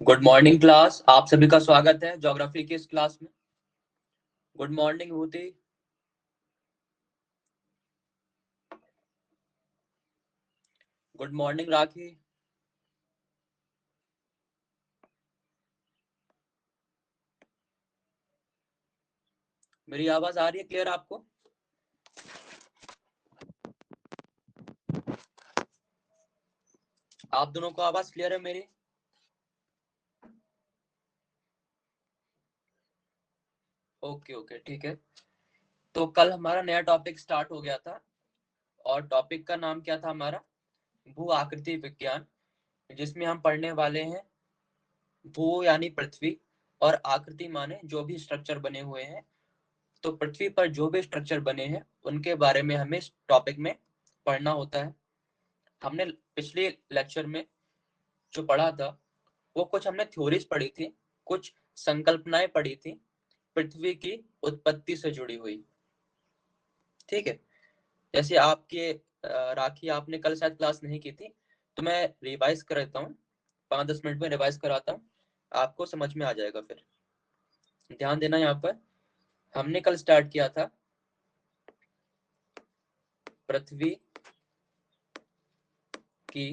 Good morning class. आप सभी का स्वागत है ज्योग्राफी की इस क्लास में। Good morning Bhuti. Good morning Rakhi. मेरी आवाज आ रही है क्लियर आपको? आप दोनों को आवाज क्लियर है मेरी? ओके ओके ठीक है। तो कल हमारा नया टॉपिक स्टार्ट हो गया था और टॉपिक का नाम क्या था हमारा? भू आकृति विज्ञान, जिसमें हम पढ़ने वाले हैं भू यानी पृथ्वी और आकृति माने जो भी स्ट्रक्चर बने हुए हैं। तो पृथ्वी पर जो भी स्ट्रक्चर बने हैं उनके बारे में हमें इस टॉपिक में पढ़ना होता है। हमने पिछले लेक्चर में जो पढ़ा था वो कुछ हमने थ्योरीज पढ़ी थी, कुछ संकल्पनाएं पढ़ी थी पृथ्वी की उत्पत्ति से जुड़ी हुई। ठीक है, जैसे आपके राखी आपने कल शायद क्लास नहीं की थी, तो मैं रिवाइज कर देता हूँ। 5-10 मिनट में रिवाइज कराता हूँ, आपको समझ में आ जाएगा। फिर ध्यान देना। यहाँ पर हमने कल स्टार्ट किया था पृथ्वी की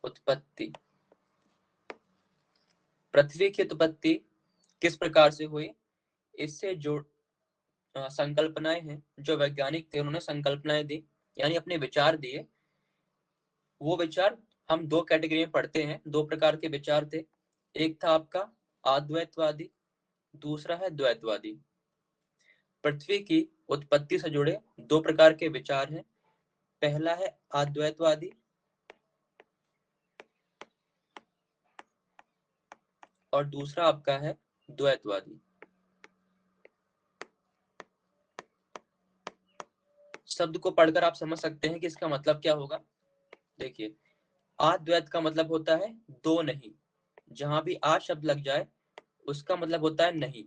उत्पत्ति। पृथ्वी की उत्पत्ति किस प्रकार से हुई, इससे जो संकल्पनाएं हैं, जो वैज्ञानिक थे उन्होंने संकल्पनाएं दी, यानी अपने विचार दिए। वो विचार हम दो कैटेगरी में पढ़ते हैं, दो प्रकार के विचार थे। एक था आपका अद्वैतवादी, दूसरा है द्वैतवादी। पृथ्वी की उत्पत्ति से जुड़े दो प्रकार के विचार हैं। पहला है अद्वैतवादी और दूसरा आपका है द्वैतवादी। शब्द को पढ़कर आप समझ सकते हैं कि इसका मतलब क्या होगा। देखिए, अद्वैत का मतलब होता है दो नहीं। जहां भी आ शब्द लग जाए उसका मतलब होता है नहीं,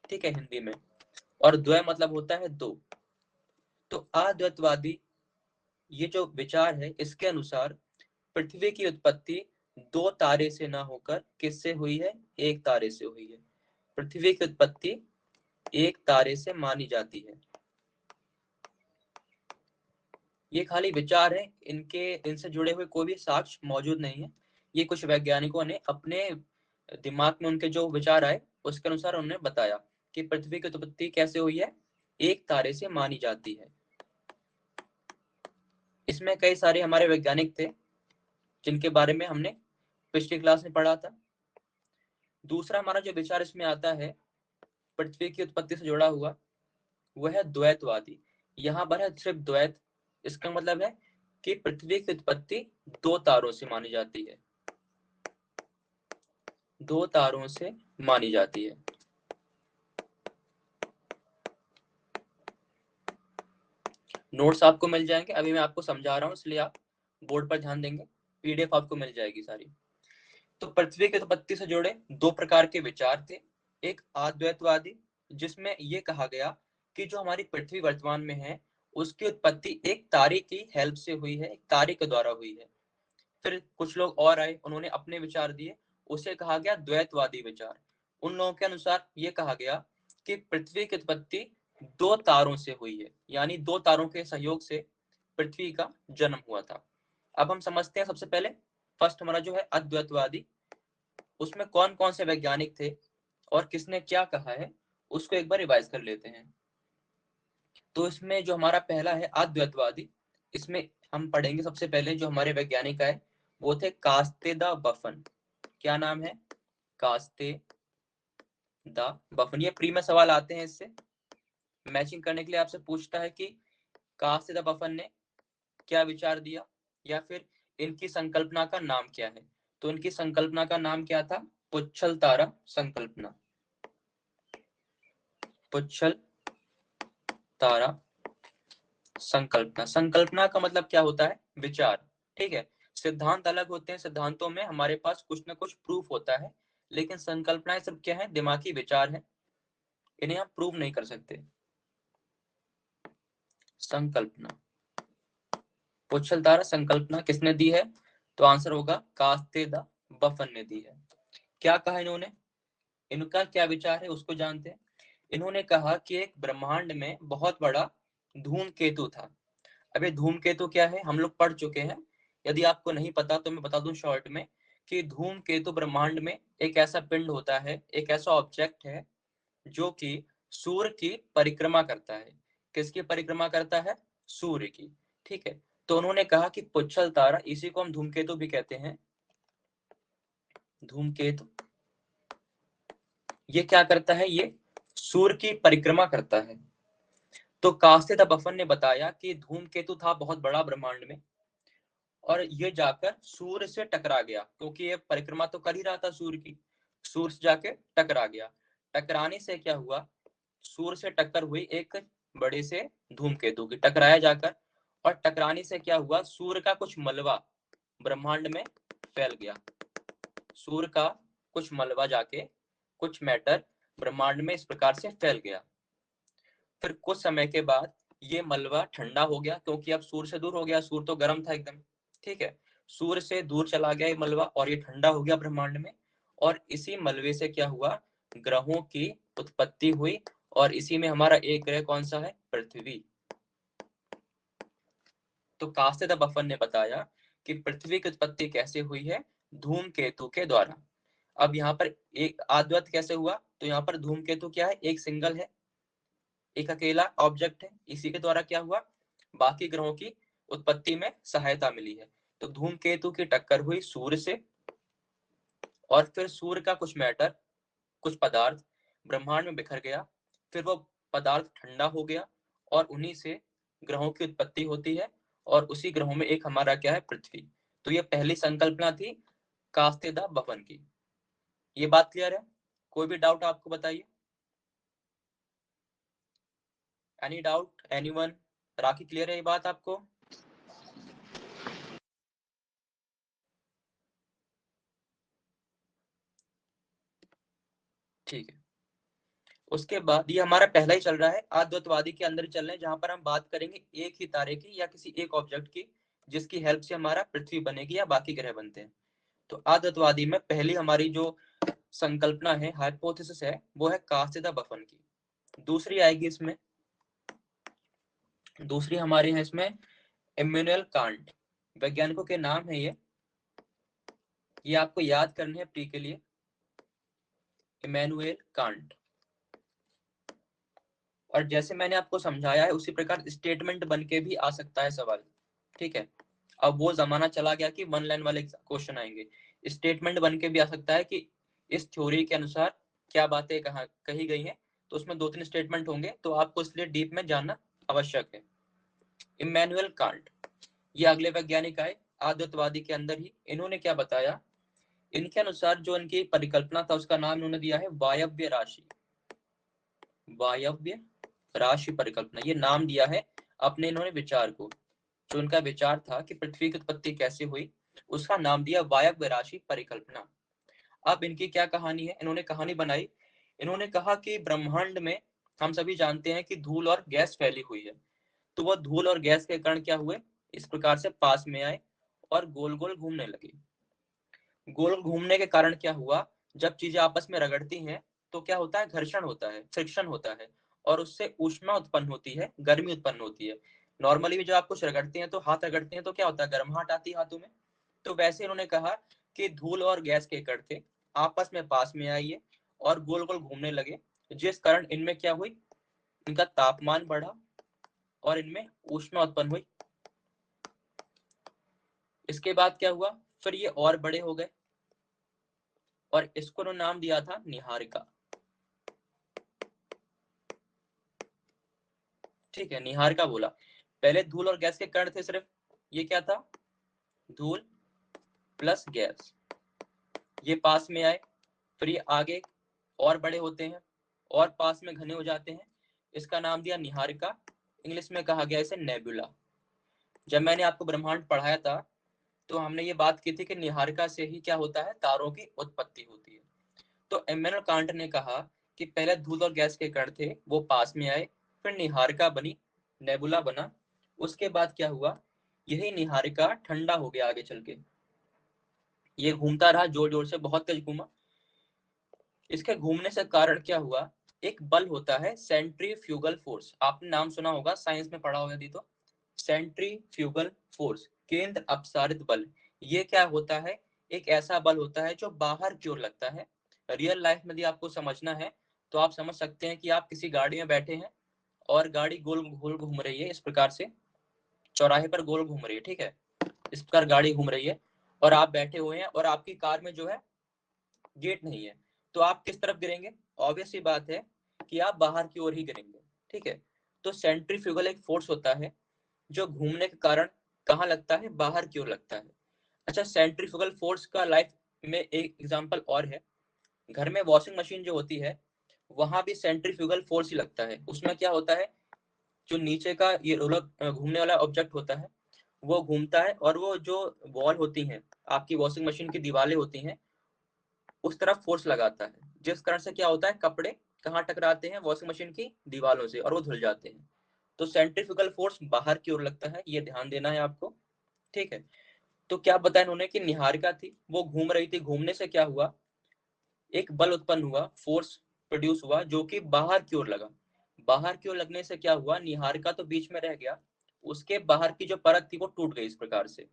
ठीक है, हिंदी में। और द्वय मतलब होता है दो। तो अद्वैतवादी ये जो विचार है, इसके अनुसार पृथ्वी की उत्पत्ति दो तारे से ना होकर किससे हुई है? एक तारे से हुई है। पृथ्वी की उत्पत्ति एक तारे से मानी जाती है। ये खाली विचार है, इनसे जुड़े हुए कोई भी साक्ष्य मौजूद नहीं है। ये कुछ वैज्ञानिकों ने अपने दिमाग में उनके जो विचार आए उसके अनुसार उन्होंने बताया कि पृथ्वी की उत्पत्ति कैसे हुई है, एक तारे से मानी जाती है। इसमें कई सारे हमारे वैज्ञानिक थे जिनके बारे में हमने पिछली क्लास में पढ़ा था। दूसरा हमारा जो विचार इसमें आता है पृथ्वी की उत्पत्ति से जुड़ा हुआ, वह है द्वैतवादी। यहाँ पर है सिर्फ द्वैत। इसका मतलब है कि पृथ्वी की उत्पत्ति दो तारों से मानी जाती है, दो तारों से मानी जाती है। नोट्स आपको मिल जाएंगे, अभी मैं आपको समझा रहा हूँ इसलिए आप बोर्ड पर ध्यान देंगे। पीडीएफ आपको मिल जाएगी सारी। तो पृथ्वी की उत्पत्ति से जुड़े दो प्रकार के विचार थे। एक अद्वैतवादी, जिसमें यह कहा गया कि जो हमारी पृथ्वी वर्तमान में है उसकी उत्पत्ति एक तारे की हेल्प से हुई है, एक तारे के द्वारा हुई है। फिर कुछ लोग और आए, उन्होंने अपने विचार दिए, उसे कहा गया द्वैतवादी विचार। उन लोगों के अनुसार ये कहा गया कि पृथ्वी की उत्पत्ति दो तारों से हुई है, यानी दो तारों के सहयोग से पृथ्वी का जन्म हुआ था। अब हम समझते हैं सबसे पहले फर्स्ट हमारा जो है अद्वैतवादी, उसमें कौन कौन से वैज्ञानिक थे और किसने क्या कहा है, उसको एक बार रिवाइज कर लेते हैं। तो इसमें जो हमारा पहला है अद्वैतवादी, इसमें हम पढ़ेंगे सबसे पहले जो हमारे वैज्ञानिक आए वो थे कास्ते द बफन। क्या नाम है? कास्ते द बफन। ये प्री में सवाल आते हैं, इससे मैचिंग करने के लिए आपसे पूछता है कि कास्ते द बफन ने क्या विचार दिया या फिर इनकी संकल्पना का नाम क्या है। तो इनकी संकल्पना का नाम क्या था? पुच्छल तारा संकल्पना। पुच्छल तारा संकल्पना। संकल्पना का मतलब क्या होता है? विचार। ठीक है, सिद्धांत अलग होते हैं, सिद्धांतों में हमारे पास कुछ ना कुछ प्रूफ होता है, लेकिन संकल्पनाएं सब क्या है? दिमागी विचार है, इन्हें हम प्रूव नहीं कर सकते। संकल्पना, पुच्छल तारा संकल्पना किसने दी है? तो आंसर होगा कास्ते द बफन ने दी है। क्या कहा इन्होंने, इनका क्या विचार है उसको जानते हैं। इन्होंने कहा कि एक ब्रह्मांड में बहुत बड़ा धूमकेतु था। अब ये धूमकेतु क्या है हम लोग पढ़ चुके हैं, यदि आपको नहीं पता तो मैं बता दूं शॉर्ट में कि धूमकेतु ब्रह्मांड में एक ऐसा पिंड होता है, एक ऐसा ऑब्जेक्ट है जो कि सूर्य की परिक्रमा करता है। किसकी परिक्रमा करता है, सूर्य की। ठीक है, तो उन्होंने कहा कि पुच्छल तारा, इसी को हम धूमकेतु भी कहते हैं, धूमकेतु ये क्या करता है, ये सूर्य की परिक्रमा करता है। तो कास्ते बफन ने बताया कि धूमकेतु था बहुत बड़ा ब्रह्मांड में, और ये जाकर सूर्य से टकरा गया, क्योंकि ये परिक्रमा तो कर ही रहा था सूर्य की, सूर्य से जाके टकरा गया। टकराने से क्या हुआ, सूर्य से टक्कर हुई एक बड़े से धूमकेतु की, टकराया जाकर, और टकराने से क्या हुआ, सूर्य का कुछ मलबा ब्रह्मांड में फैल गया। सूर्य का कुछ मलबा जाके, कुछ मैटर ब्रह्मांड में इस प्रकार से फैल गया। फिर कुछ समय के बाद ये मलबा ठंडा हो गया, क्योंकि अब सूर्य से दूर हो गया, सूर्य तो गर्म था एकदम। ठीक है, सूर्य से दूर चला गया ये मलबा और ये ठंडा हो गया ब्रह्मांड में, और इसी मलबे से क्या हुआ, ग्रहों की उत्पत्ति हुई, और इसी में हमारा एक ग्रह कौन सा है, पृथ्वी। तो कास्ते द बफन ने बताया कि पृथ्वी की उत्पत्ति कैसे हुई है, धूमकेतु के द्वारा। अब यहाँ पर एक आद्वत कैसे हुआ, तो यहाँ पर धूमकेतु क्या है, एक सिंगल है, एक अकेला ऑब्जेक्ट है, इसी के द्वारा क्या हुआ, बाकी ग्रहों की उत्पत्ति में सहायता मिली है। तो धूमकेतु की टक्कर हुई सूर्य से, और फिर सूर्य का कुछ मैटर, कुछ पदार्थ ब्रह्मांड में बिखर गया, फिर वो पदार्थ ठंडा हो गया, और उन्हीं से ग्रहों की उत्पत्ति होती है, और उसी ग्रहों में एक हमारा क्या है, पृथ्वी। तो ये पहली संकल्पना थी कास्ते द बफन की। ये बात क्लियर है, कोई भी डाउट आपको बताइए, एनी डाउट एनीवन, राखी क्लियर है ये बात आपको। ठीक है, उसके बाद ये हमारा पहला ही चल रहा है, आद्वतवादी के अंदर चल रहे हैं, जहां पर हम बात करेंगे एक ही तारे की या किसी एक ऑब्जेक्ट की, जिसकी हेल्प से हमारा पृथ्वी बनेगी या बाकी ग्रह बनते हैं। तो आद्वतवादी में पहली हमारी जो संकल्पना है, हाइपोथेसिस है, वो है कास्ते बफन की। दूसरी आएगी इसमें, दूसरी हमारी है इसमें इम्मानुएल कांट, वैज्ञानिकों के नाम है ये आपको याद करने हैं प्री के लिए, इम्मानुएल कांट। और जैसे मैंने आपको समझाया है उसी प्रकार स्टेटमेंट बन के भी आ सकता है सवाल। ठीक है, अब वो जमाना चला गया कि वन लाइन वाले क्वेश्चन आएंगे, स्टेटमेंट बन के भी आ सकता है कि इस थ्योरी के अनुसार क्या बातें कही गई हैं, तो उसमें 2-3 स्टेटमेंट होंगे, तो आपको इसलिए डीप में जानना आवश्यक है। इम्मानुएल कांट, ये अगले वैज्ञानिक आए आद्वतवादी के अंदर ही, इन्होंने क्या बताया, इनके अनुसार जो इनकी परिकल्पना था उसका नाम इन्होंने दिया है वायव्य राशि, वायव्य राशि परिकल्पना, ये नाम दिया है अपने इन्होंने विचार को। जो उनका विचार था कि पृथ्वी की उत्पत्ति कैसे हुई, उसका नाम दिया वायव्य राशि परिकल्पना। अब इनकी क्या कहानी है, इन्होंने कहानी बनाई, इन्होंने कहा कि ब्रह्मांड में हम सभी जानते हैं कि धूल और गैस फैली हुई है, तो वह धूल और गैस के कण क्या हुए, इस प्रकार से पास में आए और गोल गोल घूमने लगे। गोल घूमने के कारण क्या हुआ, जब चीजें आपस में रगड़ती हैं तो क्या होता है, घर्षण होता है, फ्रिक्शन होता है, और उससे ऊष्मा उत्पन्न होती है, गर्मी उत्पन्न होती है। नॉर्मली भी जब आप कुछ रगड़ते हैं तो हाथ रगड़ते हैं तो क्या होता है, गर्माहट आती है हाथों में। तो वैसे इन्होंने कहा कि धूल और गैस के कण थे, आपस में पास में आइए और गोल गोल घूमने लगे, जिस कारण इनमें क्या हुई, इनका तापमान बढ़ा और इनमें ऊष्मा उत्पन्न हुई। इसके बाद क्या हुआ, फिर ये और बड़े हो गए, और इसको उन्होंने नाम दिया था निहारिका। ठीक है, निहारिका बोला। पहले धूल और गैस के कण थे सिर्फ, ये क्या था, धूल प्लस गैस, ये पास में आए, फिर ये आगे और बड़े होते हैं और पास में घने हो जाते हैं, इसका नाम दिया निहारिका, इंग्लिश में कहा गया इसे नेबुला। जब मैंने आपको ब्रह्मांड पढ़ाया था तो हमने ये बात की थी कि निहारिका से ही क्या होता है, तारों की उत्पत्ति होती है। तो इम्मानुएल कांट ने कहा कि पहले धूल और गैस के कण थे, वो पास में आए, फिर निहारिका बनी, नेबुला बना, उसके बाद क्या हुआ, यही निहारिका ठंडा हो गया आगे चल के, ये घूमता रहा जोर जोर से, बहुत तेज घूमा। इसके घूमने से कारण क्या हुआ, एक बल होता है सेंट्रीफ्यूगल फोर्स, आपने नाम सुना होगा, साइंस में पढ़ा होगा यदि तो। सेंट्रीफ्यूगल फोर्स, केंद्र अपसारित बल। ये क्या होता है, एक ऐसा बल होता है जो बाहर की ओर लगता है। रियल लाइफ में यदि आपको समझना है तो आप समझ सकते हैं कि आप किसी गाड़ी में बैठे हैं और गाड़ी गोल गोल घूम रही है, इस प्रकार से चौराहे पर गोल घूम रही है, ठीक है, इस प्रकार गाड़ी घूम रही है और आप बैठे हुए हैं और आपकी कार में जो है गेट नहीं है, तो आप किस तरफ गिरेंगे, ऑब्वियस सी बात है कि आप बाहर की ओर ही गिरेंगे, ठीक है। तो सेंट्रीफ्यूगल एक फोर्स होता है जो घूमने के कारण कहाँ लगता है, बाहर की ओर लगता है। अच्छा, सेंट्रीफ्यूगल फोर्स का लाइफ में एक एग्जांपल और है। घर में वॉशिंग मशीन जो होती है वहां भी सेंट्रीफ्यूगल फोर्स ही लगता है। उसमें क्या होता है, जो नीचे का ये रोलर घूमने वाला ऑब्जेक्ट होता है वो घूमता है और वो जो वॉल होती हैं, आपकी वॉशिंग मशीन की दीवारें होती हैं, उस तरफ फोर्स लगाता है, जिस कारण से क्या होता है, कपड़े कहाँ टकराते हैं, वॉशिंग मशीन की दीवारों से, और वो धुल जाते हैं। तो सेंट्रीफ्यूगल फोर्स बाहर की ओर लगता है, ये ध्यान देना है आपको, ठीक है। तो क्या बताया इन्होंने कि निहारिका थी, वो घूम रही थी, घूमने से क्या हुआ, एक बल उत्पन्न हुआ, फोर्स प्रोड्यूस हुआ जो कि बाहर की ओर लगा। बाहर की ओर लगने से क्या हुआ, निहारिका तो बीच में रह गया, उसके बाहर की जो परत थी वो टूट गई इस प्रकार से।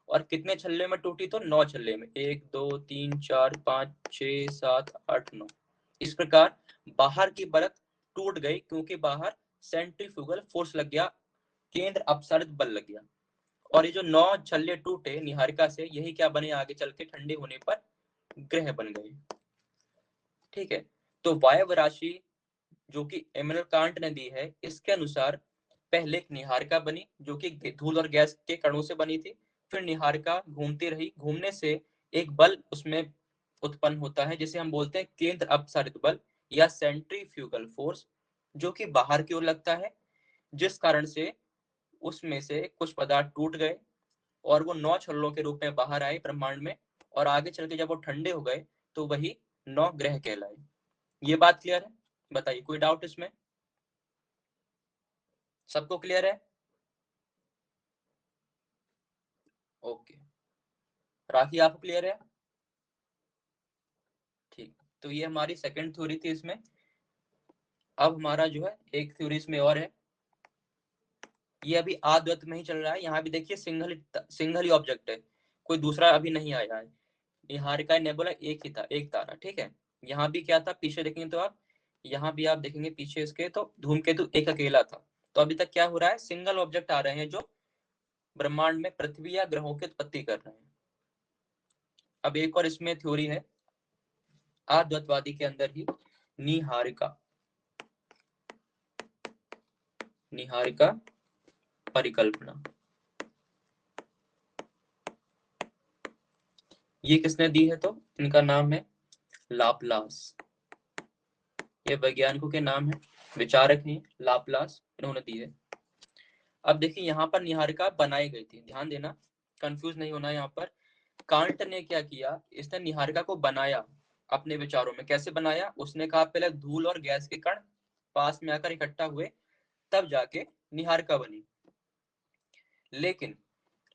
और कितने छल्ले में टूटी, तो 9 छल्ले में, 1 2 3 4 5 6 7 8 9, इस प्रकार बाहर की परत टूट गई क्योंकि बाहर सेंट्रीफ्यूगल फोर्स लग गया, केंद्र अपसारित बल लग गया। और ये जो 9 छल्ले टूटे निहारिका से, यही क्या बने, आगे चल के ठंडे होने पर ग्रह बन गए, ठीक है। तो वायव राशि जो कि इमैनुअल कांट ने दी है, इसके अनुसार पहले एक निहारिका बनी जो कि धूल और गैस के कणों से बनी थी। फिर निहारिका घूमती रही, घूमने से एक बल उसमें उत्पन्न होता है जिसे हम बोलते हैं केंद्र अपसारित बल या सेंट्रीफ्यूगल फोर्स, जो कि बाहर की ओर लगता है, जिस कारण से उसमें से कुछ पदार्थ टूट गए और वो 9 छल्लों के रूप में बाहर आए ब्रह्मांड में, और आगे चल के जब वो ठंडे हो गए तो वही 9 ग्रह कहलाए। ये बात क्लियर है, बताइए कोई डाउट इसमें, सबको क्लियर है? ओके, राखी आपको क्लियर है? ठीक, तो ये हमारी सेकंड थ्योरी थी इसमें। अब हमारा जो है एक थ्योरी इसमें और है, ये अभी आद्वैत में ही चल रहा है। यहाँ भी देखिए सिंगल सिंगल ही ऑब्जेक्ट है, कोई दूसरा अभी नहीं आया है। निहारिका नेबुला एक ही था, एक तारा, ठीक है। यहाँ भी क्या था, पीछे देखेंगे तो आप, यहाँ भी आप देखेंगे पीछे इसके तो धूमकेतु एक अकेला था। तो अभी तक क्या हो रहा है, सिंगल ऑब्जेक्ट आ रहे हैं जो ब्रह्मांड में पृथ्वी या ग्रहों की उत्पत्ति कर रहे हैं। अब एक और इसमें थ्योरी है आद्वैतवादी के अंदर ही, निहारिका, निहारिका परिकल्पना। ये किसने दी है, तो इनका नाम है लाप्लास। ये वैज्ञानिकों के नाम है, विचारक हैं लाप्लास, इन्होंने दी है। अब देखिए यहाँ पर निहारिका बनाई गई थी, ध्यान देना, कंफ्यूज नहीं होना यहाँ पर। कांट ने क्या किया, इसने निहारिका को बनाया अपने विचारों में। कैसे बनाया, उसने कहा पहले धूल और गैस के कण पास में आकर इकट्ठा हुए, तब जाके निहारिका बनी। लेकिन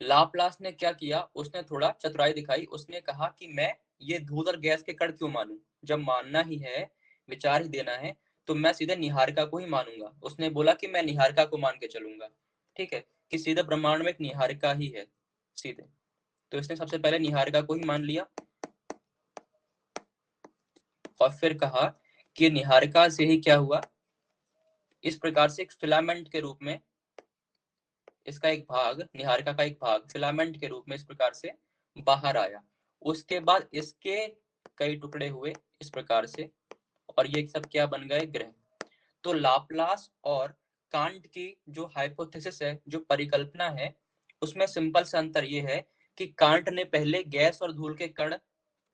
लाप्लास ने क्या किया, उसने थोड़ा चतुराई दिखाई, उसने कहा कि मैं ये धूल और गैस के कण क्यों मानूं, जब मानना ही है, विचार ही देना है, तो मैं सीधे निहारिका को ही मानूंगा। उसने बोला कि मैं निहारिका को मान के चलूंगा, ठीक है, कि सीधे ब्रह्मांड में एक निहारिका ही है सीधे। तो इसने सबसे पहले निहारिका को ही मान लिया और फिर कहा कि निहारिका से ही क्या हुआ, इस प्रकार से एक फिलामेंट के रूप में इसका एक भाग, निहारिका का एक भाग फिलामेंट के रूप में इस प्रकार से बाहर आया। उसके बाद इसके कई टुकड़े हुए इस प्रकार से, और ये सब क्या बन गए, ग्रह। तो लाप्लास और कांट की जो हाइपोथेसिस है, जो परिकल्पना है, उसमें सिंपल सा अंतर ये है कि कांट ने पहले गैस और धूल के कण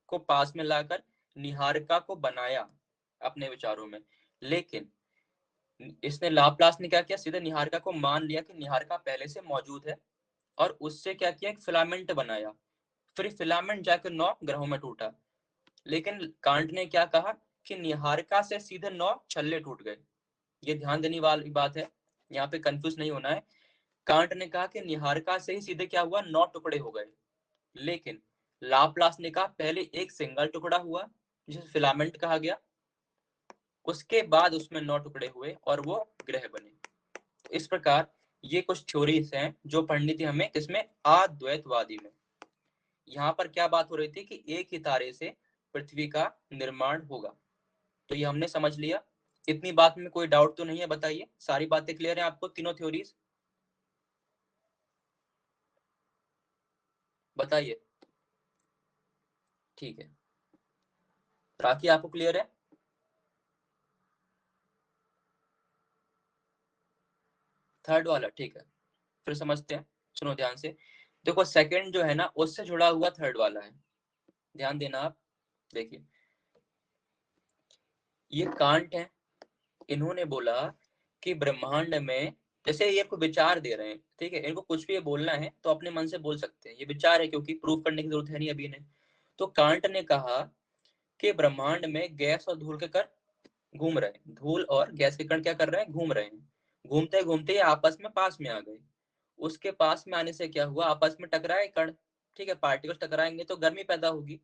को पास में लाकर निहारिका को बनाया अपने विचारों में। लेकिन इसने लाप्लास ने क्या किया, सीधे निहारिका को मान लिया कि निहारिका पहले से मौजूद है, और उससे क्या किया, एक फिलामेंट बनाया। फिर फिलामेंट जाकर 9 ग्रहों में टूटा। लेकिन कांट ने क्या कहा कि निहारिका से सीधे 9 छल्ले टूट गए। ये ध्यान देने वाली बात है, यहाँ पे कंफ्यूज नहीं होना है। कांट ने कहा कि निहारिका से ही सीधे क्या हुआ, 9 टुकड़े हो गए। लेकिन लाप्लास ने कहा पहले एक सिंगल टुकड़ा हुआ जिसे फिलामेंट कहा गया, उसके बाद उसमें 9 टुकड़े हुए और वो ग्रह बने। तो इस प्रकार ये कुछ थ्योरीज हैं जो पढ़नी थी हमें इसमें अद्वैतवादी में। यहाँ पर क्या बात हो रही थी कि एक ही तारे से पृथ्वी का निर्माण होगा। तो ये हमने समझ लिया। इतनी बात में कोई डाउट तो नहीं है? बताइए, सारी बातें क्लियर हैं आपको, तीनों थ्योरीज? बताइए। ठीक है, राखी आपको क्लियर है? थर्ड वाला ठीक है, फिर समझते हैं। सुनो ध्यान से, देखो सेकंड जो है ना उससे जुड़ा हुआ थर्ड वाला है, ध्यान देना आप। देखिए ये कांट है, इन्होंने बोला कि ब्रह्मांड में, जैसे ये आपको विचार दे रहे हैं, ठीक है, इनको कुछ भी ये बोलना है तो अपने मन से बोल सकते हैं, ये विचार है क्योंकि प्रूफ करने की जरूरत है नहीं अभी इन्हें। तो कांट ने कहा कि ब्रह्मांड में गैस और धूल के कण घूम रहे हैं, धूल और गैस के कण क्या कर रहे हैं? घूम रहे हैं। घूमते घूमते ये आपस में पास में आ गए। उसके पास में आने से क्या हुआ? आपस में टकराए कण, ठीक है, पार्टिकल्स टकराएंगे तो गर्मी पैदा होगी।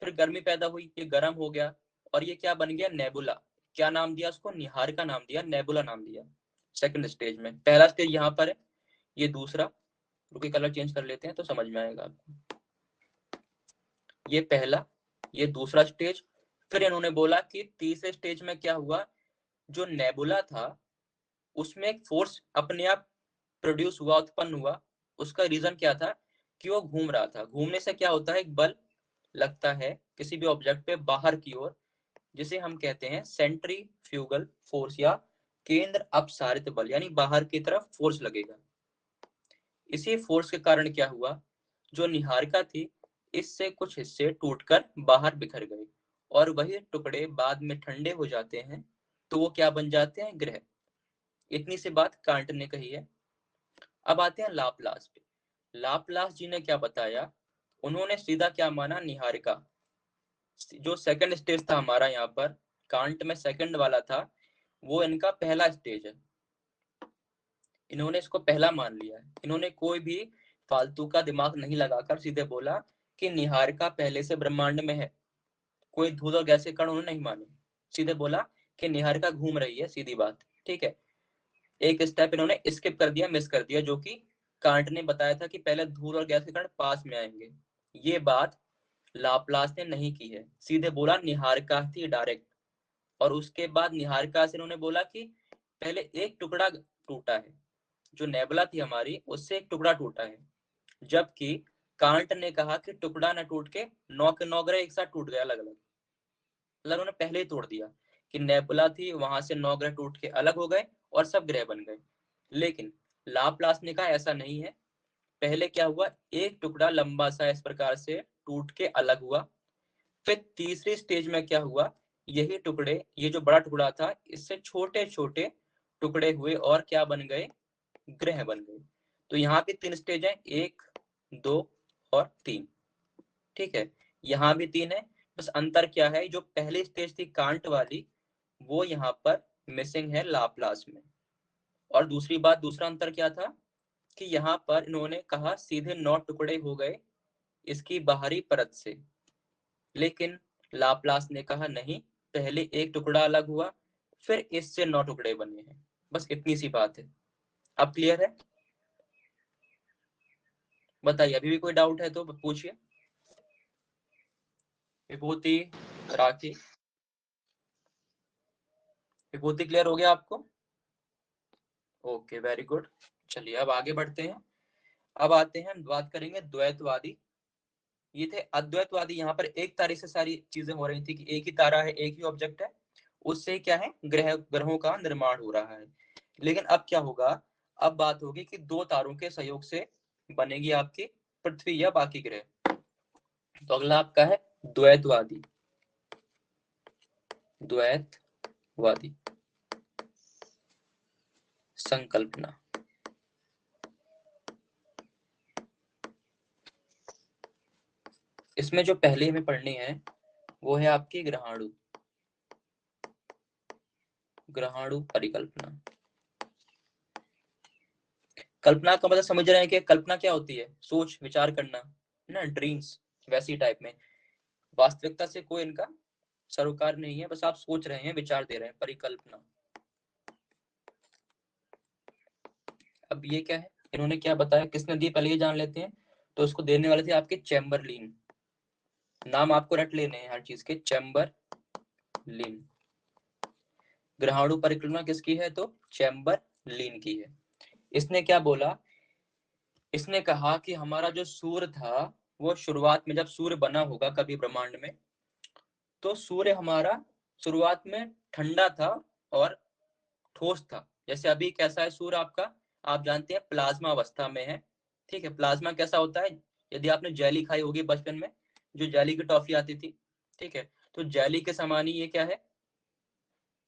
फिर गर्मी पैदा हुई, ये गर्म हो गया और ये क्या बन गया? नेबुला। क्या नाम दिया उसको? निहार का नाम दिया, नेबुला नाम दिया। सेकंड स्टेज में, पहला स्टेज यहाँ पर है, ये दूसरा, रुकिए कलर चेंज कर लेते हैं तो समझ में आएगा आपको। ये पहला, ये दूसरा स्टेज। फिर इन्होंने बोला कि तीसरे स्टेज में क्या हुआ? जो नेबुला था उसमें एक फोर्स अपने आप प्रोड्यूस हुआ, उत्पन्न हुआ। उसका रीजन क्या था? कि वो घूम रहा था। घूमने से क्या होता है? एक बल लगता है किसी भी ऑब्जेक्ट पे बाहर की ओर, जिसे हम कहते हैं सेंट्रीफ्यूगल फोर्स या केंद्र अपसारित बल, यानी बाहर की तरफ फोर्स लगेगा। इसी फोर्स के कारण क्या हुआ? जो निहारिका थी इससे कुछ हिस्से टूटकर बाहर बिखर गए और वही टुकड़े बाद में ठंडे हो जाते हैं तो वो क्या बन जाते हैं? ग्रह। इतनी सी बात कांट ने कही है। अब आते हैं लाप्लास पे। लाप्लास जी ने क्या बताया? उन्होंने सीधा क्या माना? निहारिका, जो सेकंड स्टेज था हमारा यहाँ पर, कांट में सेकंड वाला था, वो इनका पहला स्टेज है। इन्होंने इसको पहला मान लिया है। इन्होंने कोई भी फालतू का दिमाग नहीं लगाकर सीधे बोला कि निहारिका पहले से ब्रह्मांड में है। कोई धूल और गैस के कण उन्होंने नहीं माने, सीधे बोला कि निहारिका घूम रही है, सीधी बात। ठीक है, एक स्टेप इन्होंने स्किप कर दिया, मिस कर दिया, जो कि कांट ने बताया था कि पहले धूल और गैस के कण पास में आएंगे। ये बात लाप्लास ने नहीं की है, सीधे बोला निहारिका थी डायरेक्ट। और उसके बाद निहारिका से इन्होंने बोला कि पहले एक टुकड़ा टूटा है, जो नेबुला थी हमारी उससे एक टुकड़ा टूटा है। जबकि कांट ने कहा कि टुकड़ा न टूट के 9 के 9 ग्रह एक साथ टूट गए अलग अलग। मतलब उन्होंने पहले ही तोड़ दिया कि नेबुला थी, वहां से 9 ग्रह टूट के अलग हो गए और सब ग्रह बन गए। लेकिन लाप्लास ने कहा ऐसा नहीं है। पहले क्या हुआ? एक टुकड़ा लंबा सा इस प्रकार से टूट के अलग हुआ। फिर तीसरी स्टेज में क्या हुआ? यही टुकड़े, ये जो बड़ा टुकड़ा था इससे छोटे छोटे टुकड़े हुए और क्या बन गए? ग्रह बन गए। तो यहाँ भी 3 स्टेज है, 1, 2 और 3। ठीक है, यहाँ भी 3 है। बस अंतर क्या है? जो पहली स्टेज थी कांट वाली, वो यहाँ पर मिसिंग है लाप्लास में। और दूसरी बात, दूसरा अंतर क्या था कि यहाँ पर इन्होंने कहा सीधे 9 टुकड़े हो गए इसकी बाहरी परत से, लेकिन लाप्लास ने कहा नहीं, पहले एक टुकड़ा अलग हुआ फिर इससे 9 टुकड़े बने हैं। बस इतनी सी बात है। अब क्लियर है? बताइए, अभी भी कोई डाउट है तो पूछिए। विभूति, राखी, विभूति क्लियर हो गया आपको? Okay, very good. चलिए अब आगे बढ़ते हैं। अब आते हैं, बात करेंगे द्वैतवादी। ये थे अद्वैतवादी। यहाँ पर एक तारे से सारी चीजें हो रही थी कि एक ही तारा है, एक ही ऑब्जेक्ट है, उससे क्या है? ग्रहों का निर्माण हो रहा है। लेकिन अब क्या होगा? अब बात होगी कि दो तारों के सहयोग से बनेगी आपकी पृथ्वी या बाकी ग्रह। तो अगला आपका है द्वैतवादी। द्वैतवादी संकल्पना। इसमें जो पहले हमें पढ़नी है वो है आपकी ग्रहाणु, ग्रहाणु परिकल्पना। कल्पना का मतलब समझ रहे हैं कि कल्पना क्या होती है? सोच विचार करना, है ना, ड्रीम्स, वैसी टाइप में। वास्तविकता से कोई इनका सरोकार नहीं है, बस आप सोच रहे हैं, विचार दे रहे हैं, परिकल्पना। अब ये क्या है, इन्होंने क्या बताया, किसने दी, पहले ये जान लेते हैं। तो उसको देने वाले थे आपके चैम्बरलिन। नाम आपको रट लेने हैं हर चीज के, चैम्बरलिन। ग्रहाणु परिकल्पना किसकी है, तो चैम्बरलिन की है। इसने क्या बोला, इसने कहा कि हमारा जो सूर्य था, वो शुरुआत में जब सूर्य बना होगा कभी ब्रह्मांड में, तो सूर्य हमारा शुरुआत में ठंडा था और ठोस था। जैसे अभी कैसा है सूर्य आपका, आप जानते हैं प्लाज्मा अवस्था में है। ठीक है, प्लाज्मा कैसा होता है, यदि आपने जेली खाई होगी बचपन में, जो जेली की टॉफी आती थी, ठीक है, तो जेली के समान ही ये क्या है,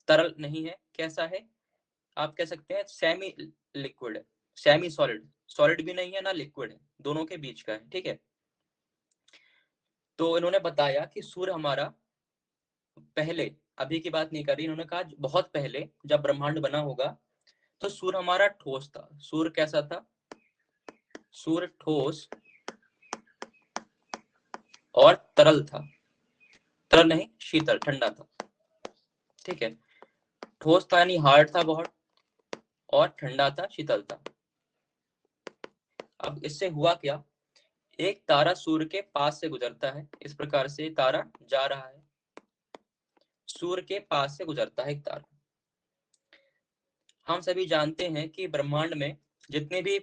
तरल नहीं है, कैसा है, आप कह सकते हैं सेमी लिक्विड है, सेमी सॉलिड, सॉलिड भी नहीं है ना लिक्विड है, दोनों के बीच का है। ठीक है, तो इन्होंने बताया कि सूर्य हमारा पहले, अभी की बात नहीं कर रही, इन्होंने कहा बहुत पहले जब ब्रह्मांड बना होगा, तो सूर्य हमारा ठोस था। सूर्य कैसा था, सूर्य ठोस और तरल था, तरल नहीं, शीतल, ठंडा था। ठीक है, ठोस था यानी हार्ड था बहुत, और ठंडा था, शीतल था। अब इससे हुआ क्या, एक तारा सूर्य के पास से गुजरता है, इस प्रकार से तारा जा रहा है, सूर्य के पास से गुजरता है एक तारा। हम सभी जानते हैं कि ब्रह्मांड में जितने भी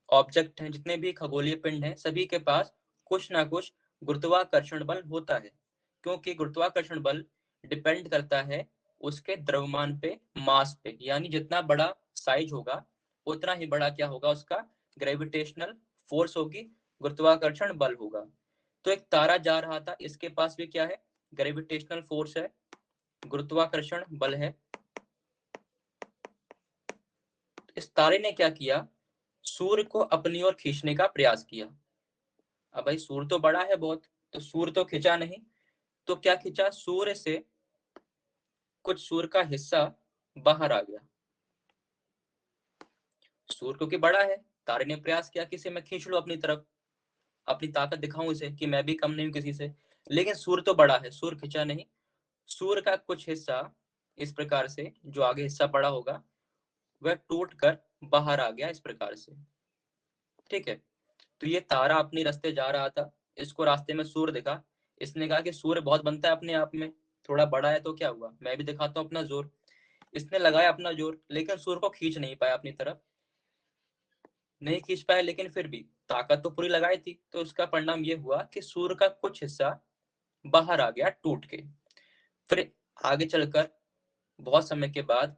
ऑब्जेक्ट हैं, जितने भी खगोलीय पिंड हैं, सभी के पास कुछ ना कुछ गुरुत्वाकर्षण बल होता है, क्योंकि गुरुत्वाकर्षण बल डिपेंड करता है उसके द्रव्यमान पे, मास पे, यानी जितना बड़ा साइज होगा उतना ही बड़ा क्या होगा, उसका ग्रेविटेशनल फोर्स होगी, गुरुत्वाकर्षण बल होगा। तो एक तारा जा रहा था, इसके पास भी क्या है, ग्रेविटेशनल फोर्स है, गुरुत्वाकर्षण बल है। इस तारे ने क्या किया, सूर्य को अपनी ओर खींचने का प्रयास किया। अब भाई सूर्य तो बड़ा है बहुत, तो सूर्य तो खिंचा नहीं, तो क्या खिंचा, सूर्य से कुछ सूर्य का हिस्सा बाहर आ गया। सूर्य क्योंकि बड़ा है, तारे ने प्रयास किया कि इसे मैं खींच लूं अपनी तरफ, अपनी ताकत दिखाऊं इसे कि मैं भी कम नहीं हूं किसी से। लेकिन सूर्य तो बड़ा है, सूर्य खिंचा नहीं। सूर्य का कुछ हिस्सा इस प्रकार से, जो आगे हिस्सा पड़ा होगा, वह टूट कर बाहर आ गया इस प्रकार से। ठीक है, तो ये तारा अपने रास्ते जा रहा था, इसको रास्ते में सूर्य दिखा, इसने कहा कि सूर्य बहुत बनता है अपने आप में, थोड़ा बड़ा है तो क्या हुआ, मैं भी दिखाता हूँ अपना जोर। इसने लगाया अपना जोर, लेकिन सूर्य को खींच नहीं पाया अपनी तरफ, नहीं खींच पाया, लेकिन फिर भी ताकत तो पूरी लगाई थी, तो उसका परिणाम ये हुआ कि सूर्य का कुछ हिस्सा बाहर आ गया टूट के। फिर आगे चलकर बहुत समय के बाद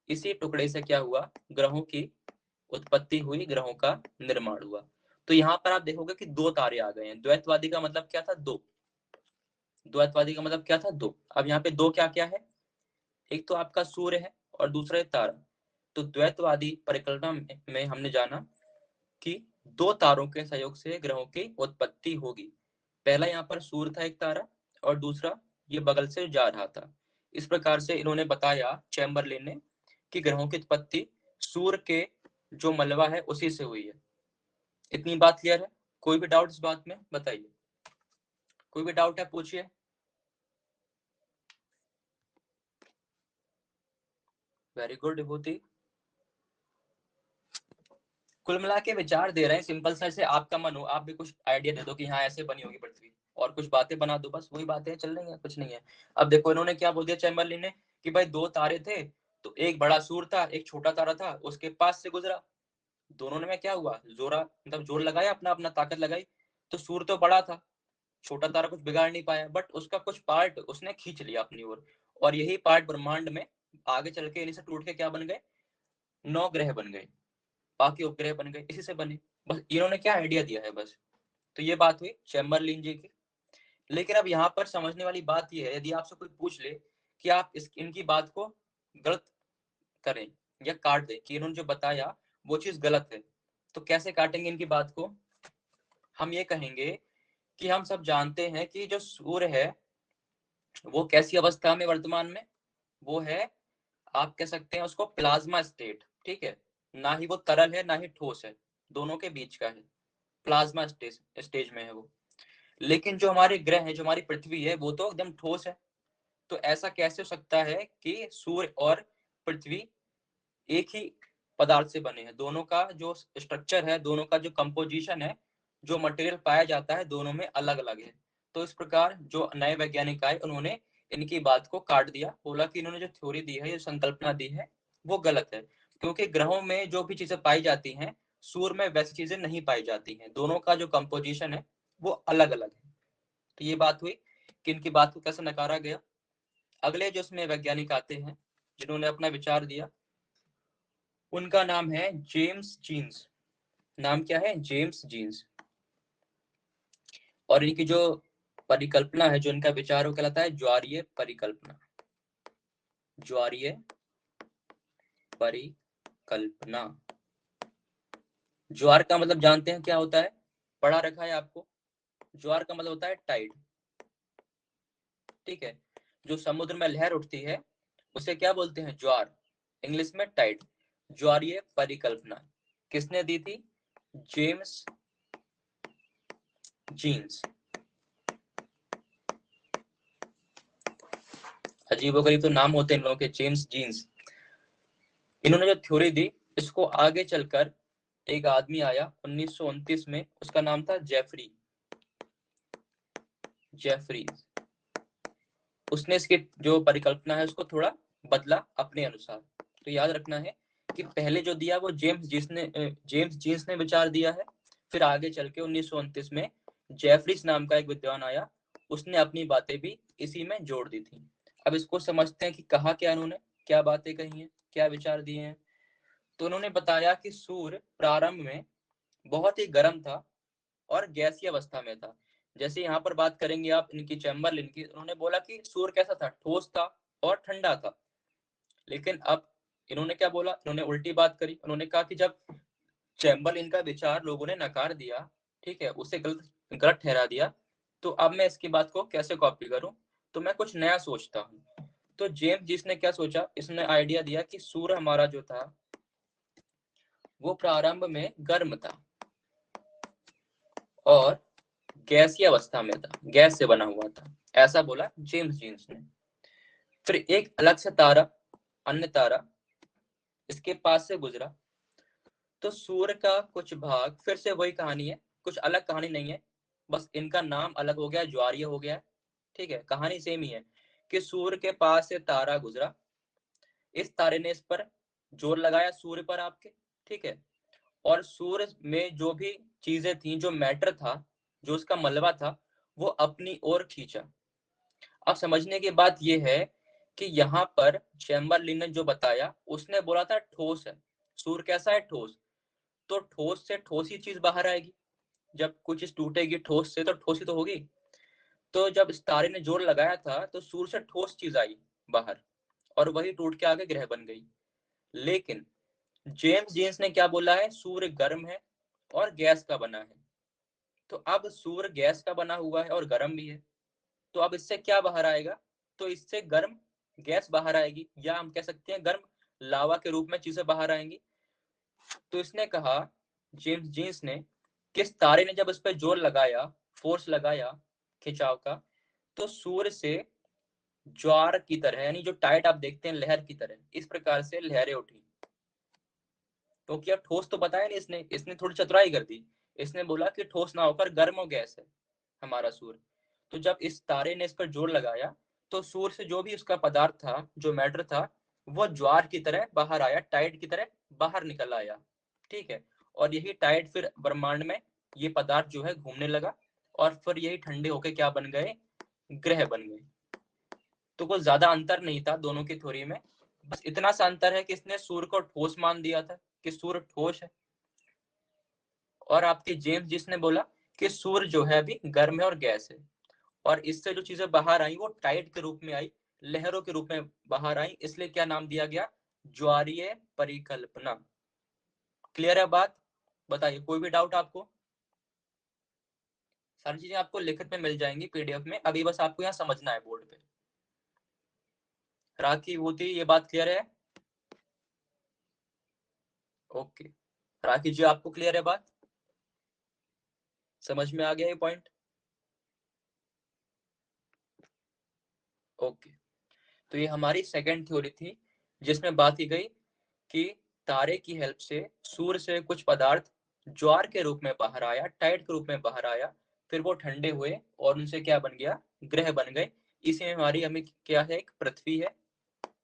इसी टुकड़े से क्या हुआ, ग्रहों की उत्पत्ति हुई, ग्रहों का निर्माण हुआ। तो यहाँ पर आप देखोगे कि दो तारे आ गए हैं। द्वैतवादी का मतलब क्या था, दो। द्वैतवादी का मतलब क्या था, दो। अब यहाँ पे दो क्या क्या है, एक तो आपका सूर्य है और दूसरा है तारा। तो द्वैतवादी परिकल्पना में हमने जाना कि दो तारों के सहयोग से ग्रहों की उत्पत्ति होगी। पहला यहाँ पर सूर्य था एक तारा, और दूसरा ये बगल से जा रहा था। इस प्रकार से इन्होंने बताया, चैम्बरलिन ने, कि ग्रहों की उत्पत्ति सूर्य के जो मलबा है उसी से हुई है। इतनी बात क्लियर है, कोई भी डाउट इस बात में बताइए, कोई भी डाउट है पूछिए। वेरी गुड विभूति, कुल मिला के विचार दे रहे हैं सिंपल सा, से आपका मन हो आप भी कुछ आइडिया दे दो कि हाँ ऐसे बनी होगी पृथ्वी, और कुछ बातें बना दो, बस वही बातें चल रही हैं, कुछ नहीं है। अब देखो इन्होंने क्या बोल दिया चैम्बरलिन ने, कि भाई दो तारे थे, तो एक बड़ा सूर्य था, एक छोटा तारा था, उसके पास से गुजरा। दोनों में क्या हुआ, जोरा मतलब जोर लगाया, अपना अपना ताकत लगाई। तो सूर्य तो बड़ा था, छोटा तारा कुछ बिगाड़ नहीं पाया, बट उसका कुछ पार्ट उसने खींच लिया अपनी ओर, और यही पार्ट ब्रह्मांड में आगे चल के इन्हीं से टूट के क्या बन गए, नौ ग्रह बन गए, बाकी उपग्रह बन गए, इसी से बने। बस इन्होंने क्या आइडिया दिया है बस। तो ये बात हुई चैम्बरलिन जी की। लेकिन अब यहाँ पर समझने वाली बात ये है, यदि आपसे कोई पूछ ले कि आप इनकी बात को गलत करें या काट दें, कि इन्होंने जो बताया वो चीज गलत है, तो कैसे काटेंगे इनकी बात को, हम ये कहेंगे कि हम सब जानते हैं कि जो सूर्य है वो कैसी अवस्था में वर्तमान में, वो है, आप कह सकते हैं उसको प्लाज्मा स्टेट। ठीक है, ना ही वो तरल है ना ही ठोस है, दोनों के बीच का है, प्लाज्मा स्टेज स्टेज में है वो। लेकिन जो हमारे ग्रह है, जो हमारी पृथ्वी है, वो तो एकदम ठोस है। तो ऐसा कैसे हो सकता है कि सूर्य और पृथ्वी एक ही पदार्थ से बने हैं? दोनों का जो स्ट्रक्चर है, दोनों का जो कंपोजिशन है, जो मटेरियल पाया जाता है, दोनों में अलग अलग है। तो इस प्रकार जो नए वैज्ञानिक आए, उन्होंने इनकी बात को काट दिया, बोला कि इन्होंने जो थ्योरी दी है, जो संकल्पना दी है, वो गलत है। क्योंकि ग्रहों में जो भी चीजें पाई जाती हैं, सूर्य में वैसी चीजें नहीं पाई जाती हैं। दोनों का जो कंपोजिशन है वो अलग अलग है। तो ये बात हुई कि इनकी बात को कैसे नकारा गया। अगले जो इसमें वैज्ञानिक आते हैं जिन्होंने अपना विचार दिया, उनका नाम है जेम्स जीन्स। नाम क्या है? James Jeans. और इनकी जो परिकल्पना है, जो इनका विचार, वो कहलाता है ज्वारीय परिकल्पना। ज्वारीय परिकल्पना। ज्वार का मतलब जानते हैं क्या होता है? पढ़ा रखा है आपको। ज्वार का मतलब होता है टाइड। ठीक है, जो समुद्र में लहर उठती है उसे क्या बोलते हैं? ज्वार। इंग्लिश में टाइड। ज्वारीय परिकल्पना किसने दी थी? James Jeans. अजीबोगरीब तो नाम होते हैं इन लोगों के, जेम्स जीन्स। इन्होंने जो थ्योरी दी, इसको आगे चलकर एक आदमी आया 1929 में, उसका नाम था जेफरी। जेफरी। उसने इसकी जो परिकल्पना है उसको थोड़ा बदला अपने अनुसार। तो याद रखना है कि पहले जो दिया वो जेम्स जीन्स ने विचार दिया है। फिर आगे चल के 1929 में जेफरीज नाम का एक विद्वान आया, उसने अपनी बातें भी इसी में जोड़ दी थी। अब इसको समझते हैं कि कहा क्या इन्होंने, क्या बातें कही हैं, क्या विचार दिए हैं। तो उन्होंने बताया कि सूर्य प्रारंभ में बहुत ही गर्म था और गैसीय अवस्था में था। जैसे यहाँ पर बात करेंगे आप इनकी चैम्बरलिन की, उन्होंने बोला कि सूर्य कैसा था? ठोस था और ठंडा था। लेकिन अब इन्होंने क्या बोला? इन्होंने उल्टी बात करी। उन्होंने कहा कि जब चैम्बरलिन का विचार लोगों ने नकार दिया, ठीक है, उसे गलत गलत ठहरा दिया, तो अब मैं इसकी बात को कैसे कॉपी करूं? तो मैं कुछ नया सोचता हूँ। तो जेम्स जिसने क्या सोचा, इसने आइडिया दिया कि सूर्य हमारा जो था वो प्रारंभ में गर्म था और गैसीय अवस्था में था, गैस से बना हुआ था, ऐसा बोला जेम्स जीन्स ने। फिर एक अलग से तारा, अन्य तारा, इसके पास से गुजरा। तो सूर्य का कुछ भाग, फिर से वही कहानी है, कुछ अलग कहानी नहीं है, बस इनका नाम अलग हो गया, ज्वारीय हो गया। ठीक है, कहानी सेम ही है कि सूर्य के पास से तारा गुजरा, इस तारे ने इस पर जोर लगाया, सूर्य पर आपके। ठीक है, और सूर्य में जो भी चीजें थी, जो मैटर था, जो उसका मलबा था, वो अपनी ओर खींचा। अब समझने की बात यह है कि यहाँ पर चैम्बरलिन ने जो बताया, उसने बोला था ठोस है सूर्य। कैसा है? ठोस। तो ठोस से ठोस ही चीज बाहर आएगी। जब कुछ चीज टूटेगी ठोस से, तो ठोस ही तो होगी। तो जब इस तारे ने जोर लगाया था तो सूर्य से ठोस चीज आई बाहर, और वही टूट के आगे ग्रह बन गई। लेकिन जेम्स जीन्स ने क्या बोला है? सूर्य गर्म है और गैस का बना है। तो अब सूर्य गैस का बना हुआ है और गर्म भी है, तो अब इससे क्या बाहर आएगा? तो इससे गर्म गैस बाहर आएगी, या हम कह सकते हैं गर्म लावा के रूप में चीजें बाहर आएंगी। तो इसने कहा, जेम्स जीन्स ने, किस तारे ने जब इस पर जोर लगाया, फोर्स लगाया खिंचाव का, तो सूर्य से ज्वार की तरह, यानी जो टाइड आप देखते हैं लहर की तरह, इस प्रकार से लहरें उठी। तो क्या ठोस तो बताया नहीं इसने, इसने थोड़ी चतुराई कर दी। इसने बोला कि ठोस ना होकर गर्म और गैस है हमारा सूर्य। तो जब इस तारे ने इस पर जोर लगाया, तो सूर्य से जो भी उसका पदार्थ था, जो मैटर था, वो ज्वार की तरह बाहर आया, टाइड की तरह बाहर निकल आया। ठीक है, और यही टाइड फिर ब्रह्मांड में ये पदार्थ जो है घूमने लगा, और फिर यही ठंडे होके क्या बन गए? ग्रह बन गए। तो कोई ज्यादा अंतर नहीं था दोनों की थ्योरी में, बस इतना सा अंतर है कि इसने सूर्य को ठोस मान दिया था कि सूर्य ठोस है, और आपके जेम्स जिसने बोला कि सूर्य जो है अभी गर्म है और गैस है। और इससे जो चीजें बाहर आई वो टाइड के रूप में आई, लहरों के रूप में बाहर आई, इसलिए क्या नाम दिया गया? ज्वारीय परिकल्पना। क्लियर है बात? बताइए, कोई भी डाउट आपको? सारी चीजें आपको लिखित में मिल जाएंगी पीडीएफ में, अभी बस आपको यहाँ समझना है बोर्ड पे। राखी होती, ये बात क्लियर है? ओके, राखी जी आपको क्लियर है बात? समझ में आ गया ये पॉइंट? ओके, तो ये हमारी सेकंड थ्योरी थी जिसमें बात की गई कि तारे की हेल्प से सूर्य से कुछ पदार्थ ज्वार के रूप में बाहर आया, टाइड के रूप में बाहर आया, फिर वो ठंडे हुए और उनसे क्या बन गया, ग्रह बन गए। इसी में हमारी हमें क्या है, एक पृथ्वी है।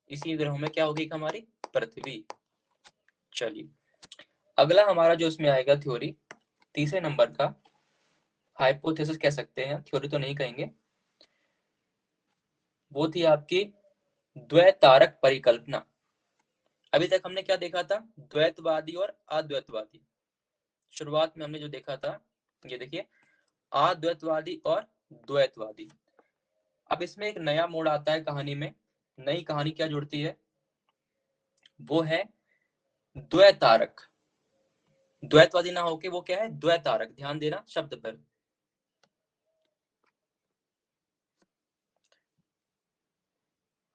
इसी ग्रहों में क्या होगी हमारी पृथ्वी। चलिए अगला हमारा जो इसमें आएगा थ्योरी, तीसरे नंबर का, हाइपोथेसिस कह सकते हैं, थ्योरी तो नहीं कहेंगे, वो थी आपकी द्वैतारक परिकल्पना। अभी तक हमने क्या देखा था, द्वैतवादी और अद्वैतवादी। शुरुआत में हमने जो देखा था, ये देखिए, अद्वैतवादी और द्वैतवादी। अब इसमें एक नया मोड़ आता है कहानी में, नई कहानी क्या जुड़ती है, वो है द्वैतारक। द्वैतवादी ना होके वो क्या है, द्वैतारक। ध्यान देना शब्द पर।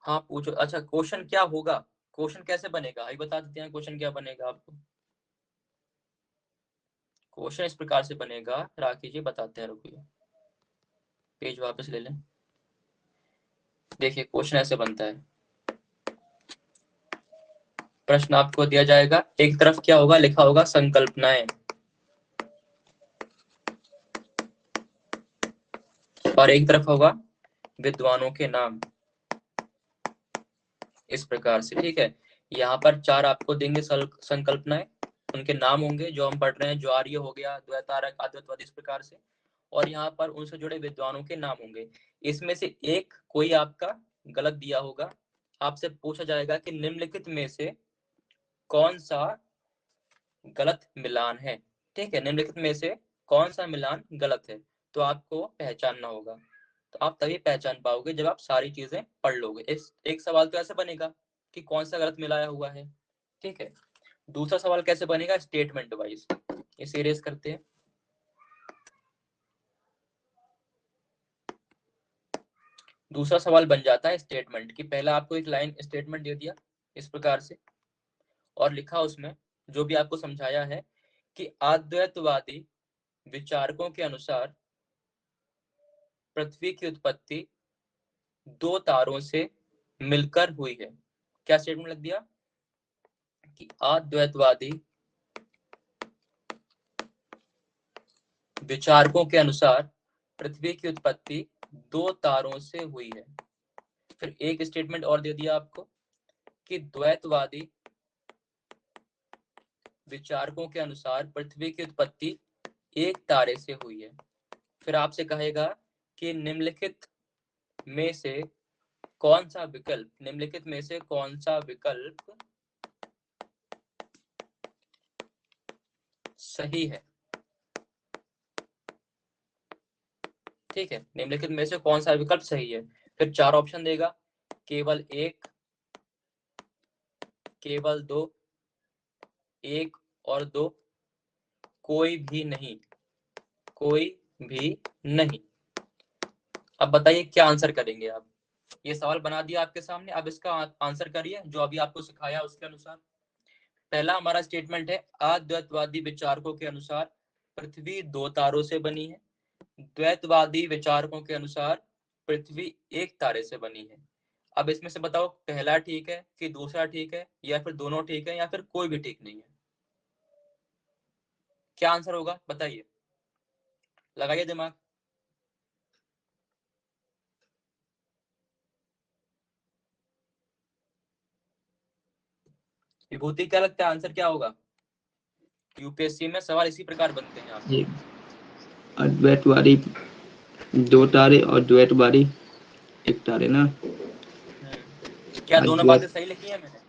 हाँ पूछो। अच्छा क्वेश्चन क्या होगा, क्वेश्चन कैसे बनेगा, अभी बता देते हैं क्वेश्चन क्या बनेगा आपको। क्वेश्चन इस प्रकार से बनेगा, राखी जी बताते हैं, रुकिए पेज वापस ले लें। देखिए क्वेश्चन ऐसे बनता है, प्रश्न आपको दिया जाएगा, एक तरफ क्या होगा, लिखा होगा संकल्पनाएं, और एक तरफ होगा विद्वानों के नाम, इस प्रकार से। ठीक है, यहाँ पर चार आपको देंगे संकल्पनाएं, उनके नाम होंगे जो हम पढ़ रहे हैं, ज्वारीय हो गया, द्वैतारक, अद्वैतवादी, इस प्रकार से। और यहाँ पर उनसे जुड़े विद्वानों के नाम होंगे। इसमें से एक कोई आपका गलत दिया होगा, आपसे पूछा जाएगा कि निम्नलिखित में से कौन सा गलत मिलान है। ठीक है, निम्नलिखित में से कौन सा मिलान गलत है, तो आपको पहचानना होगा। तो आप तभी पहचान पाओगे जब आप सारी चीजें पढ़ लोगे। एक सवाल तो ऐसे बनेगा कि कौन सा गलत मिलाया हुआ है। ठीक है, दूसरा सवाल कैसे बनेगा, स्टेटमेंट वाइज। इसे इरेज करते हैं। दूसरा सवाल बन जाता है स्टेटमेंट की। पहला आपको एक लाइन स्टेटमेंट दे दिया इस प्रकार से, और लिखा उसमें जो भी आपको समझाया है कि अद्वैतवादी विचारकों के अनुसार पृथ्वी की उत्पत्ति दो तारों से मिलकर हुई है। क्या स्टेटमेंट लग दिया कि अद्वैतवादी विचारकों के अनुसार पृथ्वी की उत्पत्ति दो तारों से हुई है। फिर एक स्टेटमेंट और दे दिया आपको कि द्वैतवादी विचारकों के अनुसार पृथ्वी की उत्पत्ति एक तारे से हुई है। फिर आपसे कहेगा कि निम्नलिखित में से कौन सा विकल्प, निम्नलिखित में से कौन सा विकल्प सही है। ठीक है, निम्नलिखित में से कौन सा विकल्प सही है। फिर चार ऑप्शन देगा, केवल एक, केवल दो, एक और दो, कोई भी नहीं, कोई भी नहीं। अब बताइए क्या आंसर करेंगे आप। ये सवाल बना दिया आपके सामने, अब इसका आंसर करिए जो अभी आपको सिखाया उसके अनुसार। पहला हमारा स्टेटमेंट है, अद्वैतवादी विचारकों के अनुसार पृथ्वी दो तारों से बनी है। द्वैतवादी विचारकों के अनुसार पृथ्वी एक तारे से बनी है। अब इसमें से बताओ पहला ठीक है कि दूसरा ठीक है, या फिर दोनों ठीक है, या फिर कोई भी ठीक नहीं है। क्या आंसर होगा बताइए, लगाइए दिमाग। विभूति क्या लगता है आंसर क्या होगा। यूपीएससी में सवाल इसी प्रकार बनते हैं आपके। अद्वैतवादी दो तारे और द्वैतवादी एक तारे ना। क्या दोनों अद्वैत बातें सही लिखी है मैंने।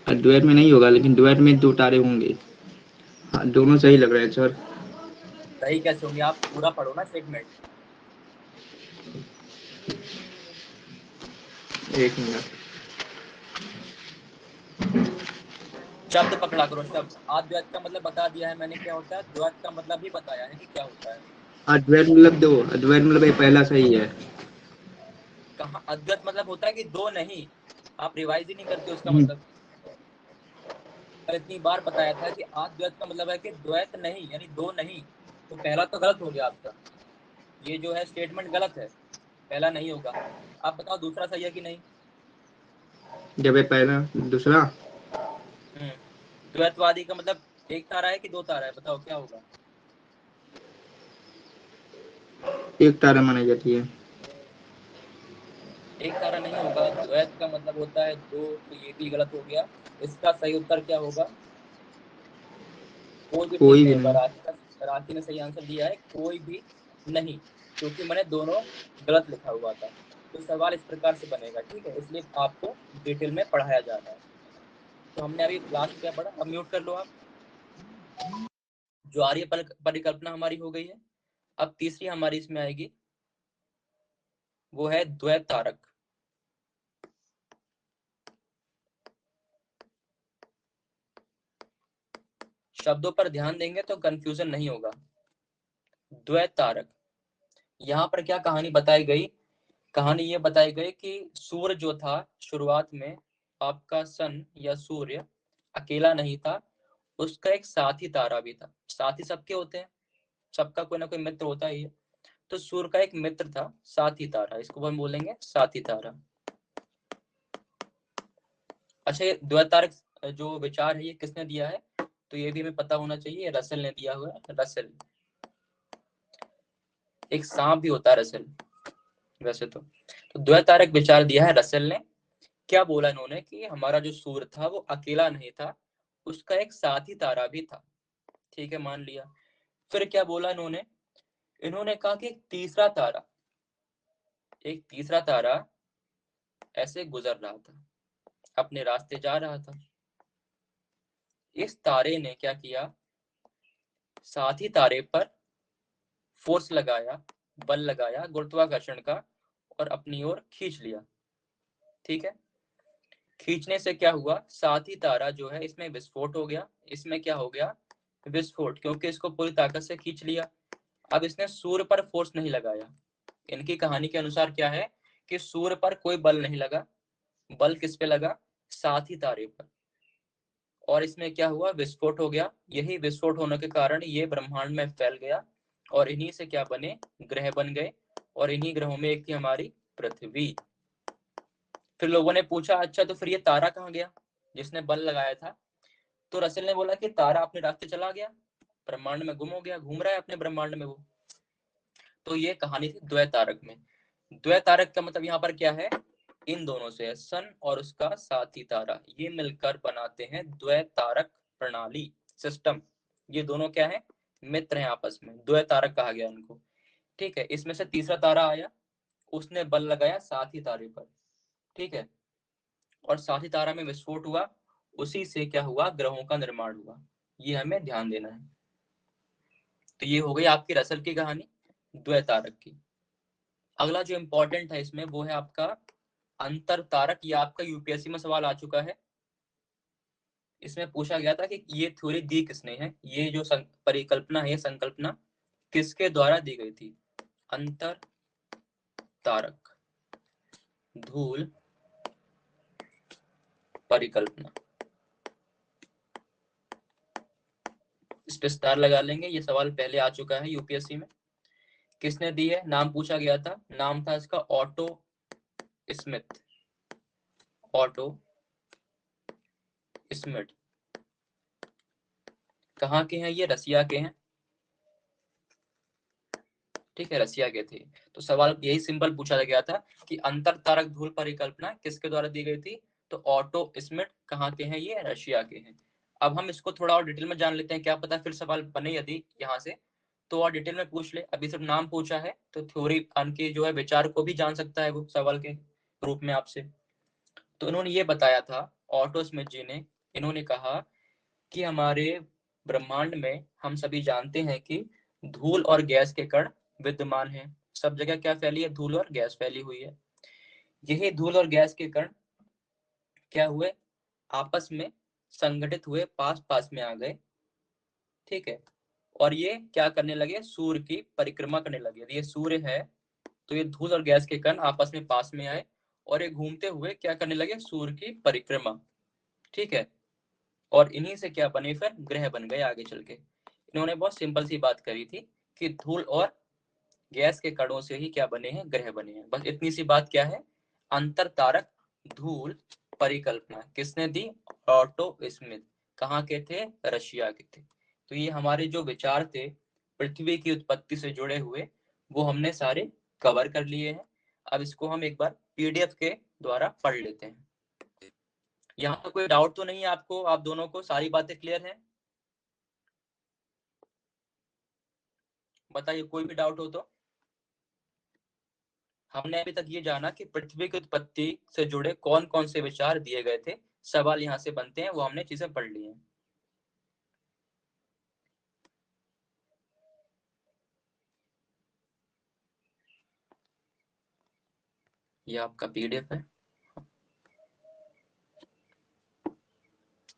अद्वैत में नहीं होगा, लेकिन द्वैत में दो तारे होंगे। हाँ, दोनों सही लग रहे हैं सर। सही कैसे होंगे, आप पूरा पढ़ो ना स्टेटमेंट। एक मिनट। शब्द पकड़ा करो, शब्द। अद्वैत का मतलब बता दिया है मैंने क्या होता है, द्वैत का मतलब भी बताया है कि क्या होता है। अद्वैत मतलब दो, अद्वैत मतलब ये पहला सही है। कहाँ अद्वैत मतलब होता है कि दो नहीं, आप रिवाइज ही नहीं करते उसका हम्म, मतलब। कल इतनी बार बताया था कि अद्वैत का मतलब है कि द्वैत नहीं, यानी दो नहीं। तो पहला तो गलत हो गया आपका, ये जो है स्टेटमेंट गलत है, पहला नहीं होगा। आप बताओ दूसरा सही है कि नहीं। जब ये पहला दूसरा द्वैतवादी का मतलब एक तारा है कि दो तारा है, बताओ क्या होगा। एक तारा मानी जाती है। एक तारा नहीं होगा, द्वैत का मतलब होता है दो, तो ये भी गलत हो गया। इसका सही उत्तर क्या होगा, कोई भी ठीक कोई भी नहीं होगा। नहीं। राखी ने सही आंसर दिया है, कोई भी नहीं, क्योंकि मैंने दोनों गलत लिखा हुआ था। तो सवाल इस प्रकार से बनेगा, ठीक है, इसलिए आपको डिटेल में पढ़ाया जा रहा है। तो हमने अभी लास्ट क्या पढ़ा, अब म्यूट कर लो आप। जो आर्य परिकल्पना हमारी हो गई है। अब तीसरी हमारी इसमें आएगी, वो है द्वैत तारक। शब्दों पर ध्यान देंगे तो कंफ्यूजन नहीं होगा। द्वैत तारक, यहाँ पर क्या कहानी बताई गई, कहानी ये बताई गई कि सूर्य जो था शुरुआत में, आपका सन या सूर्य अकेला नहीं था, उसका एक साथी तारा भी था। साथी सबके होते हैं, सबका कोई ना कोई मित्र होता ही है। तो सूर्य का एक मित्र था, साथी तारा, इसको हम बोलेंगे साथी तारा। अच्छा, ये द्वैत तारक जो विचार है ये किसने दिया है, तो ये भी हमें पता होना चाहिए, रसेल ने दिया हुआ है। रसेल, एक सांप भी होता है रसेल वैसे तो द्वैत तारक विचार दिया है रसेल ने। क्या बोला इन्होंने कि हमारा जो सूर्य था वो अकेला नहीं था, उसका एक साथी तारा भी था। ठीक है, मान लिया। फिर क्या बोला इन्होंने, इन्होंने कहा कि एक तीसरा तारा ऐसे गुजर रहा था, अपने रास्ते जा रहा था। इस तारे ने क्या किया, साथी तारे पर फोर्स लगाया, बल लगाया गुरुत्वाकर्षण का, और अपनी ओर खींच लिया। ठीक है, खींचने से क्या हुआ, साथी तारा जो है इसमें विस्फोट हो गया। इसमें क्या हो गया, विस्फोट, क्योंकि इसको पूरी ताकत से खींच लिया। अब इसने सूर्य पर फोर्स नहीं लगाया। इनकी कहानी के अनुसार क्या है कि सूर्य पर कोई बल नहीं लगा, बल किस पे लगा, साथी तारे पर, और इसमें क्या हुआ, विस्फोट हो गया। यही विस्फोट होने के कारण ये ब्रह्मांड में फैल गया, और इन्हीं से क्या बने, ग्रह बन गए। और इन्हीं ग्रहों में एक थी हमारी पृथ्वी। फिर लोगों ने पूछा, अच्छा तो फिर ये तारा कहाँ गया जिसने बल लगाया था। तो रसेल ने बोला कि तारा अपने रास्ते चला गया, ब्रह्मांड में गुम हो गया, घूम रहा है अपने ब्रह्मांड में वो। तो ये कहानी थी द्वैत तारक में। द्वैत तारक का मतलब यहाँ पर क्या है, इन दोनों से, सन और उसका साथी तारा, ये मिलकर बनाते हैं द्वैत तारक प्रणाली, सिस्टम। ये दोनों क्या है, मित्र हैं आपस में, द्वैत तारक कहा गया इनको। ठीक है, इसमें से तीसरा तारा आया, उसने बल लगाया साथी तारे पर। ठीक है, और साथी तारा में विस्फोट हुआ, उसी से क्या हुआ, ग्रहों का निर्माण हुआ। ये हमें ध्यान देना है। तो ये हो गई आपकी रसल की कहानी, द्वैत तारक की। अगला जो इंपॉर्टेंट है इसमें वो है आपका अंतर तारक। ये आपका यूपीएससी में सवाल आ चुका है। इसमें पूछा गया था कि ये थ्योरी दी किसने है, ये जो परिकल्पना है, ये संकल्पना किसके द्वारा दी गई थी। अंतर तारक धूल परिकल्पना, इस पे स्टार लगा लेंगे। ये सवाल पहले आ चुका है यूपीएससी में। किसने दी है, नाम पूछा गया था, नाम था इसका ऑटो स्मिथ। ऑटो स्मिथ कहाँ के हैं, ये रसिया के हैं। ठीक है, रसिया के थे। तो सवाल यही सिंपल पूछा गया था कि अंतर तारक धूल परिकल्पना किसके द्वारा दी गई थी, तो ऑटो स्मिथ कहाँ के हैं, ये रशिया के हैं। अब हम इसको थोड़ा और डिटेल में जान लेते हैं, क्या पता फिर सवाल बने यदि यहाँ से, तो और डिटेल में पूछ ले। अभी सिर्फ नाम पूछा है, तो थ्योरी के जो है विचार को भी जान सकता है वो सवाल के रूप में आपसे। तो इन्होंने ये बताया था, ऑटो स्मिथ जी ने, इन्होंने कहा कि हमारे ब्रह्मांड में हम सभी जानते हैं कि धूल और गैस के कण विद्यमान हैं। सब जगह क्या फैली है, धूल और गैस फैली हुई है। यही धूल और गैस के कण क्या हुए, आपस में संगठित हुए, पास पास में आ गए। ठीक है, और ये क्या करने लगे, सूर्य की परिक्रमा करने लगे। ये सूर्य है, तो ये धूल और गैस के कण आपस में पास में आए, और ये घूमते हुए क्या करने लगे, सूर्य की परिक्रमा। ठीक है, और इन्हीं से क्या बने, फिर ग्रह बन गए आगे चल के। इन्होंने बहुत सिंपल सी बात करी थी कि धूल और गैस के कणों से ही क्या बने हैं, ग्रह बने हैं। बस इतनी सी बात क्या है, अंतर तारक धूल परिकल्पना किसने दी, ऑटो स्मिथ। कहाँ के थे, रशिया के थे। तो ये हमारे जो विचार थे पृथ्वी की उत्पत्ति से जुड़े हुए, वो हमने सारे कवर कर लिए हैं। अब इसको हम एक बार पीडीएफ के द्वारा पढ़ लेते हैं। यहाँ पर कोई डाउट तो नहीं है आपको, आप दोनों को सारी बातें क्लियर हैं? बताइए कोई भी डाउट हो तो। हमने अभी तक ये जाना कि पृथ्वी की उत्पत्ति से जुड़े कौन कौन से विचार दिए गए थे, सवाल यहाँ से बनते हैं, वो हमने चीजें पढ़ ली हैं। ये आपका पीडीएफ है।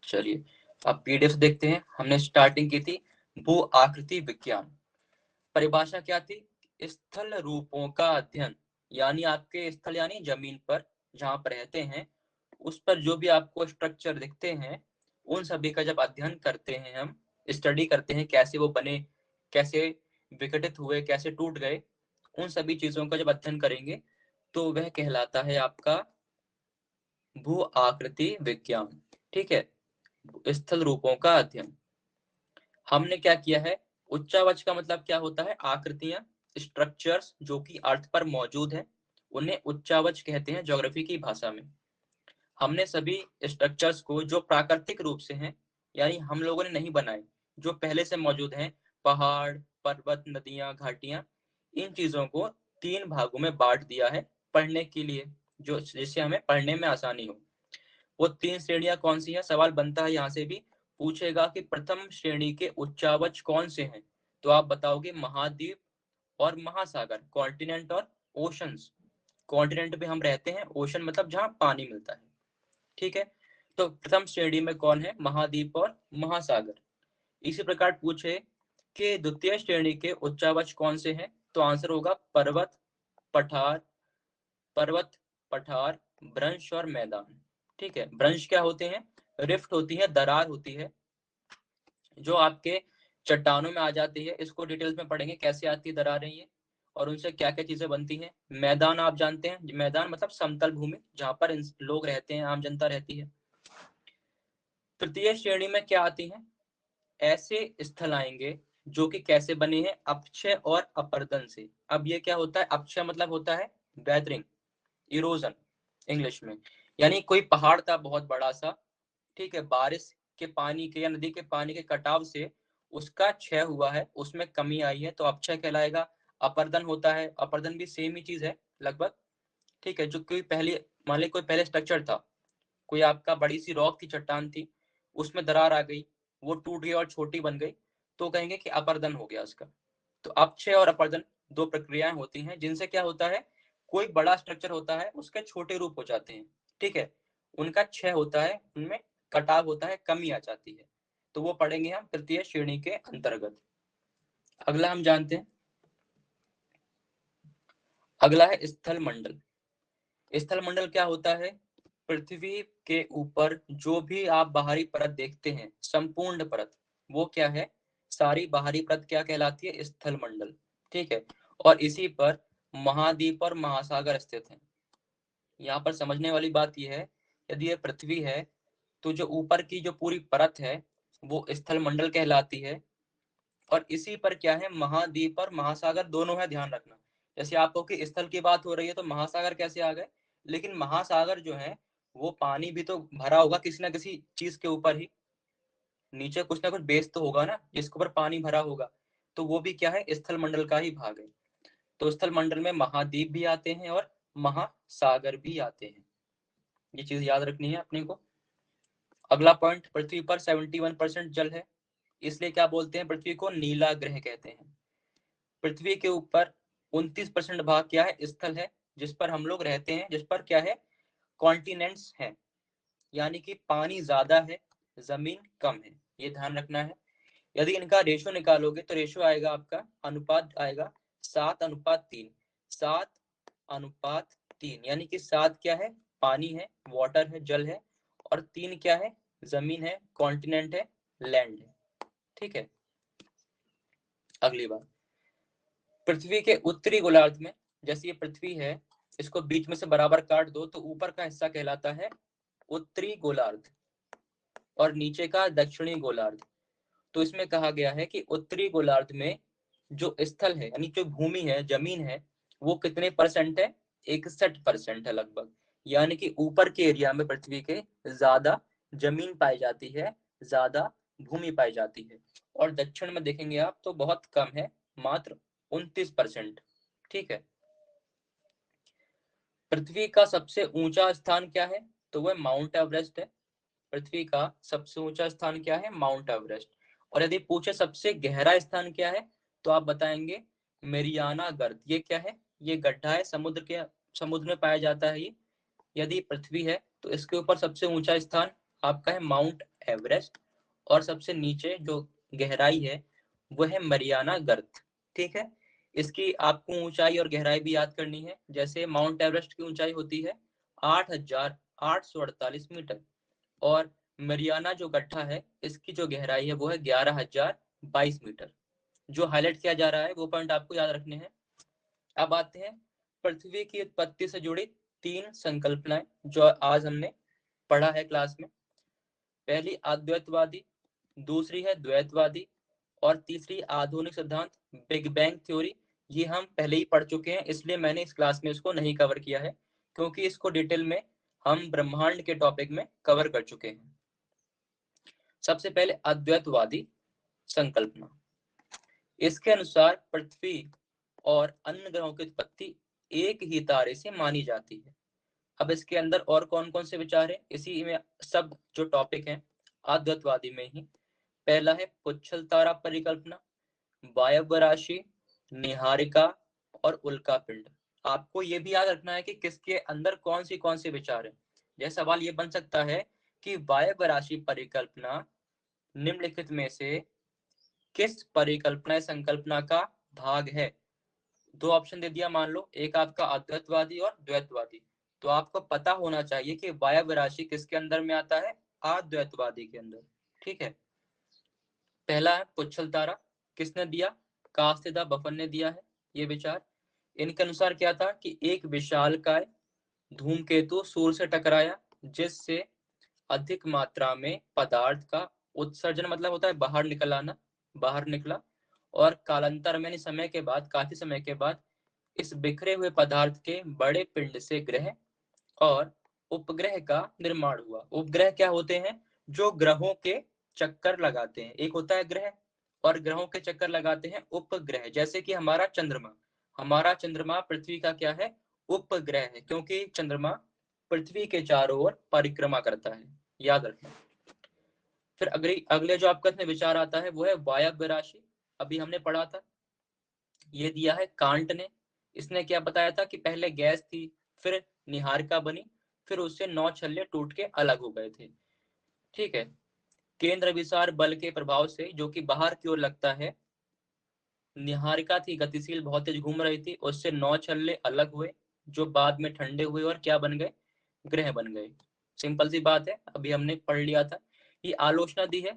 चलिए अब पीडीएफ देखते हैं। हमने स्टार्टिंग की थी भू आकृति विज्ञान। परिभाषा क्या थी, स्थल रूपों का अध्ययन, यानी आपके स्थल यानी जमीन पर जहां पर रहते हैं, उस पर जो भी आपको स्ट्रक्चर दिखते हैं, उन सभी का जब अध्ययन करते हैं, हम स्टडी करते हैं कैसे वो बने, कैसे विघटित हुए, कैसे टूट गए, उन सभी चीजों का जब अध्ययन करेंगे तो वह कहलाता है आपका भू आकृति विज्ञान। ठीक है, स्थल रूपों का अध्ययन। हमने क्या किया है, उच्चावच का मतलब क्या होता है, आकृतियां, स्ट्रक्चर्स जो कि अर्थ पर मौजूद है, उन्हें उच्चावच कहते हैं ज्योग्राफी की भाषा में। हमने सभी स्ट्रक्चर्स को जो प्राकृतिक रूप से हैं, यानी हम लोगों ने नहीं बनाए, जो पहले से मौजूद हैं, पहाड़, पर्वत, नदियां, घाटियां, इन चीजों को 3 भागों में बांट दिया है पढ़ने के लिए, जो जिससे हमें पढ़ने में आसानी हो। वो 3 श्रेणियां कौन सी है, सवाल बनता है यहाँ से भी, पूछेगा कि प्रथम श्रेणी के उच्चावच कौन से हैं, तो आप बताओगे महाद्वीप और महासागर, कॉन्टिनेंट और ओशंस। कॉन्टिनेंट पे हम रहते हैं, ओशन मतलब जहां पानी मिलता है। ठीक है, तो प्रथम श्रेणी में कौन है, महाद्वीप और महासागर। इसी प्रकार पूछे कि द्वितीय श्रेणी के उच्चावच कौन से हैं, तो आंसर होगा पर्वत, पठार, पर्वत, पठार, ब्रंश और मैदान। ठीक है, ब्रंश क्या होते हैं, रिफ्ट होती है, दरार होती है, जो आपके चट्टानों में आ जाती है। इसको डिटेल्स में पढ़ेंगे कैसे आती है दरारें ये, और उनसे क्या क्या चीजें बनती हैं। मैदान आप जानते हैं, मैदान मतलब समतल भूमि जहां पर लोग रहते हैं, आम जनता रहती है। तृतीय श्रेणी में क्या आती हैं, ऐसे स्थल आएंगे जो कि कैसे बने हैं, अपक्षय और अपर्दन से। अब ये क्या होता है, अपक्षय मतलब होता है वेदरिंग, इरोजन इंग्लिश में, यानी कोई पहाड़ था बहुत बड़ा सा, ठीक है, बारिश के पानी के या नदी के पानी के कटाव से उसका क्षय हुआ है, उसमें कमी आई है, तो अपक्षय कहलाएगा। अपर्दन होता है, अपर्दन भी सेम ही चीज है लगभग। ठीक है, जो कोई पहले, मान ली कोई पहले स्ट्रक्चर था, कोई आपका बड़ी सी रॉक की चट्टान थी, उसमें दरार आ गई, वो टूट गई और छोटी बन गई, तो कहेंगे कि अपर्दन हो गया उसका। तो अपक्षय और अपर्दन 2 प्रक्रियाएं होती हैं, जिनसे क्या होता है, कोई बड़ा स्ट्रक्चर होता है उसके छोटे रूप हो जाते हैं। ठीक है, उनका क्षय होता है, उनमें कटाव होता है, कमी आ जाती है, तो वो पढ़ेंगे हम तृतीय श्रेणी के अंतर्गत। अगला हम जानते हैं, अगला है स्थल मंडल। स्थल मंडल क्या होता है, पृथ्वी के ऊपर जो भी आप बाहरी परत देखते हैं, संपूर्ण परत, वो क्या है, सारी बाहरी परत क्या कहलाती है, स्थल मंडल। ठीक है, और इसी पर महाद्वीप और महासागर स्थित हैं। यहाँ पर समझने वाली बात यह है, यदि ये पृथ्वी है तो जो ऊपर की जो पूरी परत है वो स्थल मंडल कहलाती है, और इसी पर क्या है, महाद्वीप और महासागर दोनों है, ध्यान रखना। जैसे आपको कि स्थल की बात हो रही है तो महासागर कैसे आ गए, लेकिन महासागर जो है वो पानी भी तो भरा होगा किसी ना किसी चीज के ऊपर ही, नीचे कुछ ना कुछ बेस तो होगा ना जिसके ऊपर पानी भरा होगा, तो वो भी क्या है, स्थल मंडल का ही भाग है। तो स्थल मंडल में महाद्वीप भी आते हैं और महासागर भी आते हैं, ये चीज याद रखनी है अपने को। अगला पॉइंट, पृथ्वी पर 71% जल है, इसलिए क्या बोलते हैं, पृथ्वी को नीला ग्रह कहते हैं। पृथ्वी के ऊपर 29% भाग क्या है, स्थल है, जिस पर हम लोग रहते हैं, जिस पर क्या है, कॉन्टिनेंट्स है, यानी कि पानी ज्यादा है, जमीन कम है, ये ध्यान रखना है। यदि इनका रेशो निकालोगे तो रेशो आएगा आपका, अनुपात आएगा 7:3, 7:3, यानी कि 7 क्या है, पानी है, वाटर है, जल है, और 3 क्या है, जमीन है, कॉन्टिनेंट है, लैंड है। ठीक है, अगली बात, पृथ्वी के उत्तरी गोलार्ध में, जैसे ये पृथ्वी है, इसको बीच में से बराबर काट दो तो ऊपर का हिस्सा कहलाता है उत्तरी गोलार्ध और नीचे का दक्षिणी गोलार्ध। तो इसमें कहा गया है कि उत्तरी गोलार्ध में जो स्थल है यानी जो भूमि है, जमीन है, वो कितने परसेंट है? 61% है लगभग। यानी कि ऊपर के एरिया में पृथ्वी के ज्यादा जमीन पाई जाती है, ज्यादा भूमि पाई जाती है। और दक्षिण में देखेंगे आप तो बहुत कम है, मात्र 29%। ठीक है। पृथ्वी का सबसे ऊंचा स्थान क्या है? तो वह माउंट एवरेस्ट है। पृथ्वी का सबसे ऊंचा स्थान क्या है? Mount Everest. और यदि पूछे सबसे गहरा स्थान क्या है, तो आप बताएंगे मेरियाना गर्त। ये क्या है? ये गड्ढा है, समुद्र में पाया जाता है ये। यदि पृथ्वी है तो इसके ऊपर सबसे ऊंचा स्थान आपका है माउंट एवरेस्ट, और सबसे नीचे जो गहराई है वह है मरियाना गर्त। ठीक है। इसकी आपको ऊंचाई और गहराई भी याद करनी है। जैसे माउंट एवरेस्ट की ऊंचाई होती है 8,848 मीटर, और मरियाना जो गड्ढा है इसकी जो गहराई है वो है 11,022 मीटर। जो हाईलाइट किया जा रहा है वो पॉइंट आपको याद रखने हैं। अब आते हैं पृथ्वी की उत्पत्ति से जुड़ी 3 संकल्पनाएं जो आज हमने पढ़ा है क्लास में। पहली अद्वैतवादी, दूसरी है द्वैतवादी, और तीसरी आधुनिक सिद्धांत बिग बैंग थ्योरी। ये हम पहले ही पढ़ चुके हैं, इसलिए मैंने इस क्लास में इसको नहीं कवर किया है, क्योंकि इसको डिटेल में हम ब्रह्मांड के टॉपिक में कवर कर चुके हैं। सबसे पहले अद्वैतवादी संकल्पना। इसके अनुसार पृथ्वी और अन्य ग्रहों की उत्पत्ति एक ही तारे से मानी जाती है। अब इसके अंदर और कौन कौन से विचार है इसी में, सब जो टॉपिक हैं अद्वैतवादी में ही। पहला है पुच्छल तारा परिकल्पना, वायव्य राशि, निहारिका और उल्का पिंड। आपको ये भी याद रखना है कि किसके अंदर कौन सी विचार है। यह सवाल ये बन सकता है कि वायव्य राशि परिकल्पना निम्नलिखित में से किस परिकल्पना संकल्पना का भाग है? दो ऑप्शन दे दिया, मान लो एक आपका अद्वैतवादी और द्वैतवादी। तो आपको पता होना चाहिए कि वायव्य राशि किसके अंदर में आता है? अद्वैतवादी के अंदर। ठीक है। पहला है पुच्छल तारा, किसने दिया? कास्तेदा बफन ने दिया है ये विचार। इनके अनुसार क्या था कि एक विशालकाय धूमकेतु सूर्य से टकराया, जिससे अधिक मात्रा में पदार्थ का उत्सर्जन, मतलब होता है बाहर निकल आना, बाहर निकला। और कालांतर में समय के बाद, काफी समय के बाद, इस बिखरे हुए पदार्थ के बड़े पिंड से ग्रह और उपग्रह का निर्माण हुआ। उपग्रह क्या होते हैं? जो ग्रहों के चक्कर लगाते हैं। एक होता है ग्रह, और ग्रहों के चक्कर लगाते हैं उपग्रह। जैसे कि हमारा चंद्रमा पृथ्वी का क्या है? उपग्रह है, क्योंकि चंद्रमा पृथ्वी के चारों ओर परिक्रमा करता है, याद रखें। फिर अगले जो आपका इसमें विचार आता है वो है वायव्य राशि। अभी हमने पढ़ा था, ये दिया है कांट ने। इसने क्या बताया था कि पहले गैस थी, फिर निहारिका बनी, फिर उससे 9 छल्ले टूट के अलग हो गए थे। ठीक है। केंद्र विसार बल के प्रभाव से, जो कि बाहर की ओर लगता है, निहारिका थी गतिशील, बहुत तेज घूम रही थी, उससे 9 छल्ले अलग हुए, जो बाद में ठंडे हुए और क्या बन गए? ग्रह बन गए। सिंपल सी बात है, अभी हमने पढ़ लिया था। ये आलोचना दी है,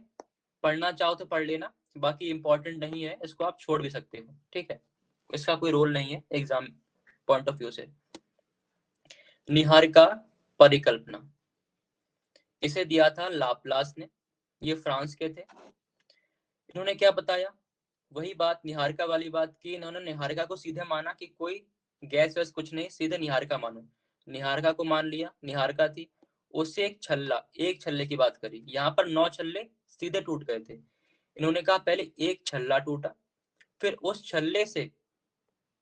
पढ़ना चाहो तो पढ़ लेना, बाकी इंपॉर्टेंट नहीं है, इसको आप छोड़ भी सकते हो। ठीक है। इसका कोई रोल नहीं है एग्जाम पॉइंट ऑफ व्यू से। निहारिका परिकल्पना, इसे दिया था लाप्लास ने, ये फ्रांस के थे। इन्होंने क्या बताया? वही बात, निहारिका वाली बात की। इन्होंने निहारिका को सीधे माना कि कोई गैस वैस कुछ नहीं, सीधे निहारिका मानो। निहारिका को मान लिया, निहारिका थी। उससे एक छल्ले की बात करी, यहाँ पर 9 छल्ले सीधे टूट गए थे। इन्होंने कहा पहले एक छल्ला टूटा, फिर उस छल्ले से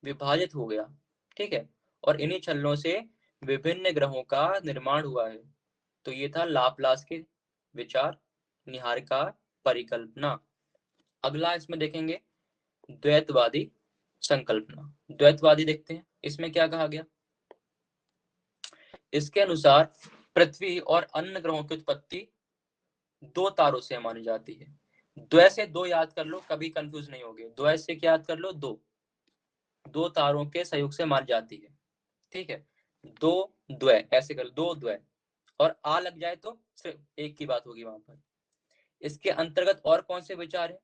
विभाजित हो गया। ठीक है। और इन्हीं छल्लों से विभिन्न ग्रहों का निर्माण हुआ है। तो ये था लाप्लास के विचार, निहारिका परिकल्पना। अगला इसमें देखेंगे द्वैतवादी संकल्पना। द्वैतवादी देखते हैं इसमें क्या कहा गया। इसके अनुसार पृथ्वी और अन्य ग्रहों की उत्पत्ति 2 तारों से मानी जाती है। द्वै से 2 याद कर लो, कभी कंफ्यूज नहीं होगे। द्वै से क्या याद कर लो? 2 तारों के सहयोग से मानी जाती है। ठीक है। 2 द्वै ऐसे कर, 2 द्वै, और आ लग जाए तो सिर्फ एक की बात होगी वहां पर। इसके अंतर्गत और कौन से विचार है?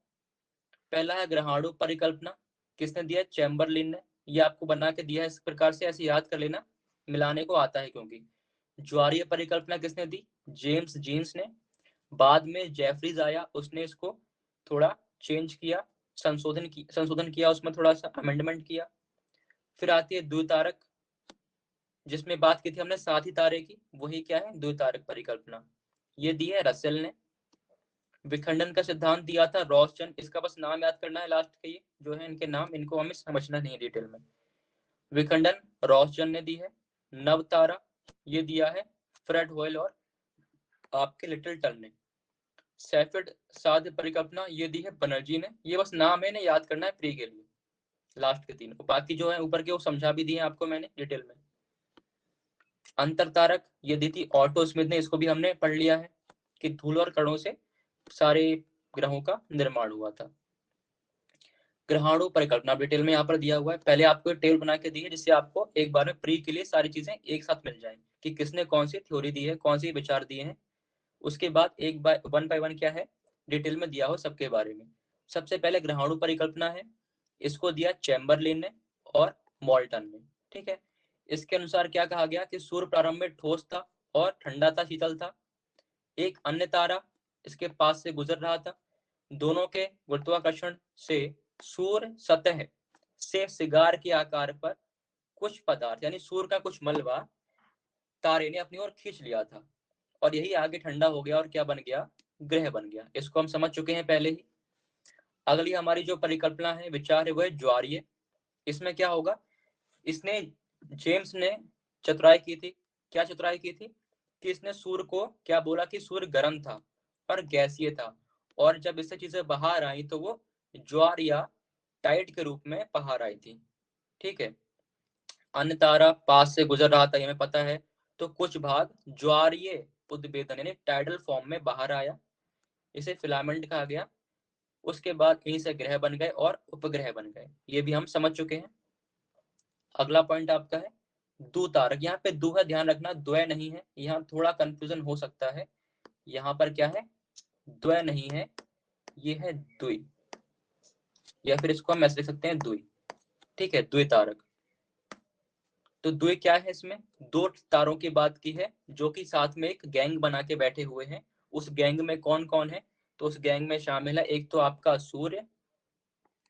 पहला है ग्रहाणु परिकल्पना। किसने दिया? चैम्बरलिन ने। ये आपको बना के दिया है इस प्रकार से, ऐसे याद कर लेना, मिलाने को आता है क्योंकि। ज्वारीय परिकल्पना किसने दी? जेम्स जीन्स ने। बाद में जेफरीज आया, उसने इसको थोड़ा चेंज किया, संशोधन किया, उसमें थोड़ा सा अमेंडमेंट किया। फिर आती है द्वितारक, जिसमें बात की थी हमने साथ ही तारे की, वही क्या है? द्वितारक परिकल्पना। ये दी है रसेल ने। विखंडन का सिद्धांत दिया था रॉसचंद। इसका बस नाम याद करना है, लास्ट के ये जो है इनके नाम, इनको हमें समझना नहीं है डिटेल में। विखंडन रॉसचंद ने दी है। नवतारा ये दिया है फ्रेड होयल और आपके लिटिलटन ने। सैफिड साध्य परिकल्पना ये दी है बनर्जी ने। ये बस नाम है, इन्हें याद करना है प्री के लिए, लास्ट के तीन। बाकी जो है ऊपर के वो समझा भी दिए हैं आपको मैंने डिटेल में। अंतरतारक ये दी थी ऑटो स्मिथ ने। इसको भी हमने पढ़ लिया है कि धूल और कणों से सारे ग्रहों का निर्माण हुआ था। ग्रहाणु परिकल्पना डिटेल में यहाँ पर दिया हुआ है। पहले आपको टेबल बना के दी है, जिससे आपको एक बार में प्री के लिए सारी चीजें एक साथ मिल जाए कि किसने कौन सी थ्योरी दी है, कौन सी विचार दिए हैं। उसके बाद एक बाय वन क्या है डिटेल में दिया हो सबके बारे में। सबसे पहले ग्रहाणु परिकल्पना है, इसको दिया चैम्बरलिन ने और मोल्टन ने। ठीक है, इसके अनुसार क्या कहा गया कि सूर्य प्रारंभ में ठोस था और ठंडा था, शीतल था। एक अन्य तारा इसके पास से गुजर रहा था। दोनों के गुरुत्वाकर्षण से सूर्य सतह से सिगार के आकार पर कुछ पदार्थ यानी सूर्य का कुछ मलबा तारे ने अपनी ओर खींच लिया था, और यही आगे ठंडा हो गया और क्या बन गया? ग्रह बन गया। इसको हम समझ चुके हैं पहले ही। अगली हमारी जो परिकल्पना है, विचार है, वो है ज्वारीय। इसमें क्या होगा? इसने जेम्स ने चतुराई की थी। क्या चतुराई की थी? कि इसने सूर्य को क्या बोला कि सूर्य गर्म था और गैसीय था, और जब इससे चीजें बाहर आई तो वो ज्वार या टाइड के रूप में बाहर आई थी। ठीक है, अन्य तारा पास से गुजर रहा था, ये हमें पता है। तो कुछ भाग ज्वारीय उद्भेदन यानी टाइडल फॉर्म में बाहर आया, इसे फिलामेंट कहा गया। उसके बाद इन्हीं से ग्रह बन गए और उपग्रह बन गए, ये भी हम समझ चुके हैं। अगला पॉइंट आपका है दो तारक। यहाँ पे दो है, ध्यान रखना, द्वय नहीं है, यहाँ थोड़ा कंफ्यूजन हो सकता है। यहाँ पर क्या है? द्वय नहीं है, ये है द्वि, या फिर इसको हम ऐसे लिख सकते हैं द्वि। ठीक है, द्वितारक। तो द्वि क्या है? इसमें दो तारों की बात की है जो कि साथ में एक गैंग बना के बैठे हुए हैं। उस गैंग में कौन कौन है? तो उस गैंग में शामिल है एक तो आपका सूर्य,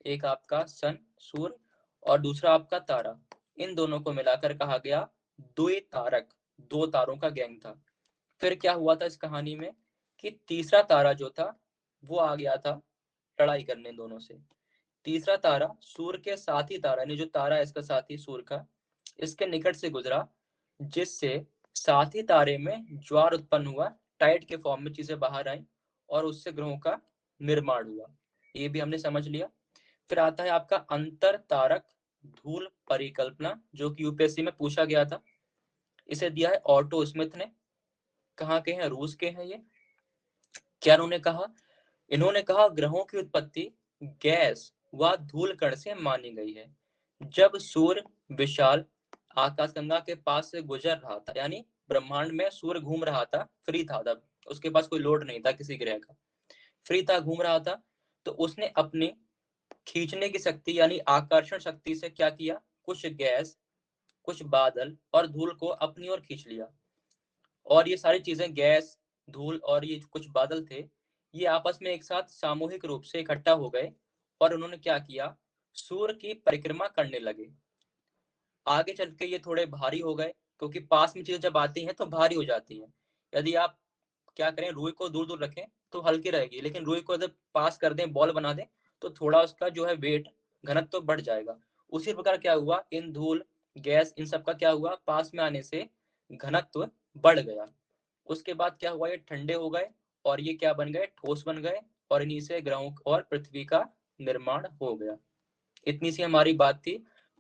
एक आपका सन सूर्य, और दूसरा आपका तारा। इन दोनों को मिलाकर कहा गया द्वितारक, दो तारों का गैंग था। फिर क्या हुआ था इस कहानी में कि तीसरा तारा जो था वो आ गया था लड़ाई करने दोनों से। तीसरा तारा सूर्य के साथी तारा ने, जो तारा है इसका साथी सूर्य का, इसके निकट से गुजरा, जिससे साथी तारे में ज्वार उत्पन्न हुआ, टाइड के फॉर्म में चीजें बाहर आई और उससे ग्रहों का निर्माण हुआ। ये भी हमने समझ लिया। फिर आता है आपका अंतर तारक धूल परिकल्पना, जो कि यूपीएससी में पूछा गया था। इसे दिया है ऑटो स्मिथ ने। कहाँ के हैं? रूस के हैं ये। क्या उन्होंने कहा? इन्होंने कहा ग्रहों की उत्पत्ति गैस व धूल कण से मानी गई है। जब सूर्य विशाल आकाशगंगा के पास से गुजर रहा था, यानी ब्रह्मांड में सूर्य घूम रहा था, फ्री था तब, उसके पास कोई लोड नहीं था किसी ग्रह का, फ्री था, घूम रहा था, तो उसने अपनी खींचने की शक्ति यानी आकर्षण शक्ति से क्या किया? कुछ गैस, कुछ बादल और धूल को अपनी ओर खींच लिया। और ये सारी चीजें, गैस, धूल और ये कुछ बादल थे, ये आपस में एक साथ सामूहिक रूप से इकट्ठा हो गए और उन्होंने क्या किया? सूर्य की परिक्रमा करने लगे। आगे चल के ये थोड़े भारी हो गए, क्योंकि पास में चीजें जब आती हैं तो भारी हो जाती हैं। यदि आप क्या करें, रुई को दूर दूर रखें तो हल्की रहेगी, लेकिन रुई को जब पास कर दें, बॉल बना दें, तो थोड़ा उसका जो है वेट, घनत्व तो बढ़ जाएगा। उसी प्रकार क्या हुआ, इन धूल, गैस, इन सब का क्या हुआ? पास में आने से घनत्व बढ़ गया। उसके बाद क्या हुआ? ये ठंडे हो गए और ये क्या बन गए? ठोस बन गए, और इन्हीं से ग्रहों और पृथ्वी का निर्माण हो गया। इतनी सी हमारी बात थी।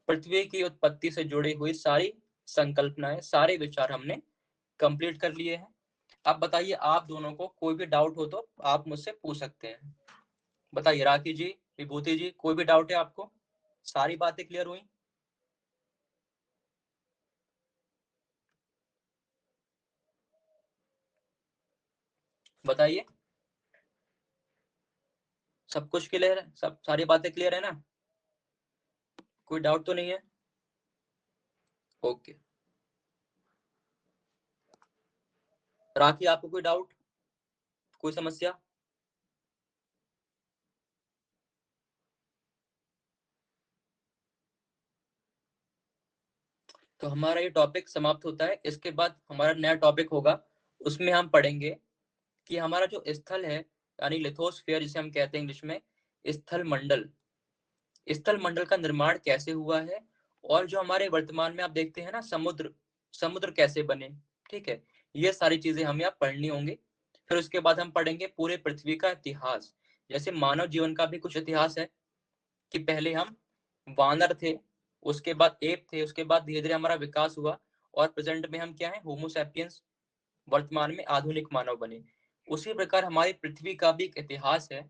पृथ्वी की उत्पत्ति से जुड़ी हुई सारी संकल्पनाएं, सारे विचार हमने कंप्लीट कर लिए हैं। अब बताइए, आप दोनों को कोई भी डाउट हो तो आप मुझसे पूछ सकते हैं। बताइए राखी जी, विभूति जी, कोई भी डाउट है आपको? सारी बातें क्लियर हुई? बताइए, सब कुछ क्लियर है? सब सारी बातें क्लियर है ना? कोई डाउट तो नहीं है? ओके। राखी, आपको कोई डाउट, कोई समस्या? तो हमारा ये टॉपिक समाप्त होता है। इसके बाद हमारा नया टॉपिक होगा, उसमें हम पढ़ेंगे कि हमारा जो स्थल है, यानी लिथोस्फीयर जिसे हम कहते हैं इंग्लिश में, स्थल मंडल, स्थल मंडल का निर्माण कैसे हुआ है, और जो हमारे वर्तमान में आप देखते हैं ना समुद्र, समुद्र कैसे बने, ठीक है, ये सारी चीजें हमें आप पढ़नी होंगी। फिर उसके बाद हम पढ़ेंगे पूरे पृथ्वी का इतिहास, जैसे मानव जीवन का भी कुछ इतिहास है कि पहले हम वानर थे, उसके बाद एप थे, उसके बाद धीरे धीरे हमारा विकास हुआ, और प्रेजेंट में हम क्या है, होमो सैपियंस, वर्तमान में आधुनिक मानव बने। उसी प्रकार हमारी पृथ्वी का भी एक इतिहास है,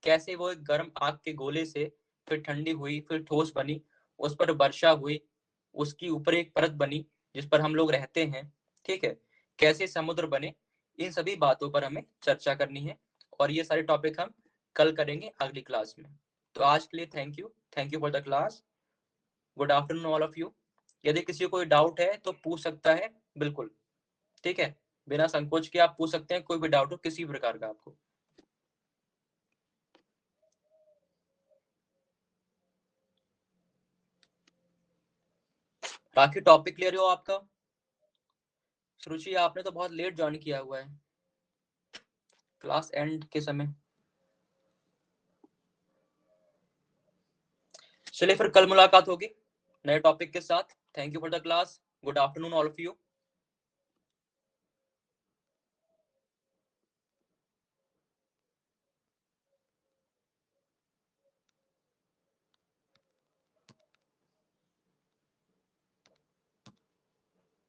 कैसे वो एक गर्म आग के गोले से फिर ठंडी हुई, फिर ठोस बनी, उस पर वर्षा हुई, उसकी ऊपर एक परत बनी जिस पर हम लोग रहते हैं, ठीक है, कैसे समुद्र बने, इन सभी बातों पर हमें चर्चा करनी है। और ये सारे टॉपिक हम कल करेंगे अगली क्लास में। तो आज के लिए thank you for the class. Good afternoon all of you. यदि किसी को कोई डाउट है तो पूछ सकता है, बिल्कुल, ठीक है, बिना संकोच के आप पूछ सकते हैं, कोई भी डाउट हो किसी प्रकार का आपको। बाकी टॉपिक क्लियर हो आपका? सुरुचि, आपने तो बहुत लेट ज्वाइन किया हुआ है क्लास एंड के समय। चलिए फिर कल मुलाकात होगी नए टॉपिक के साथ। Thank you for the class. Good afternoon all of you.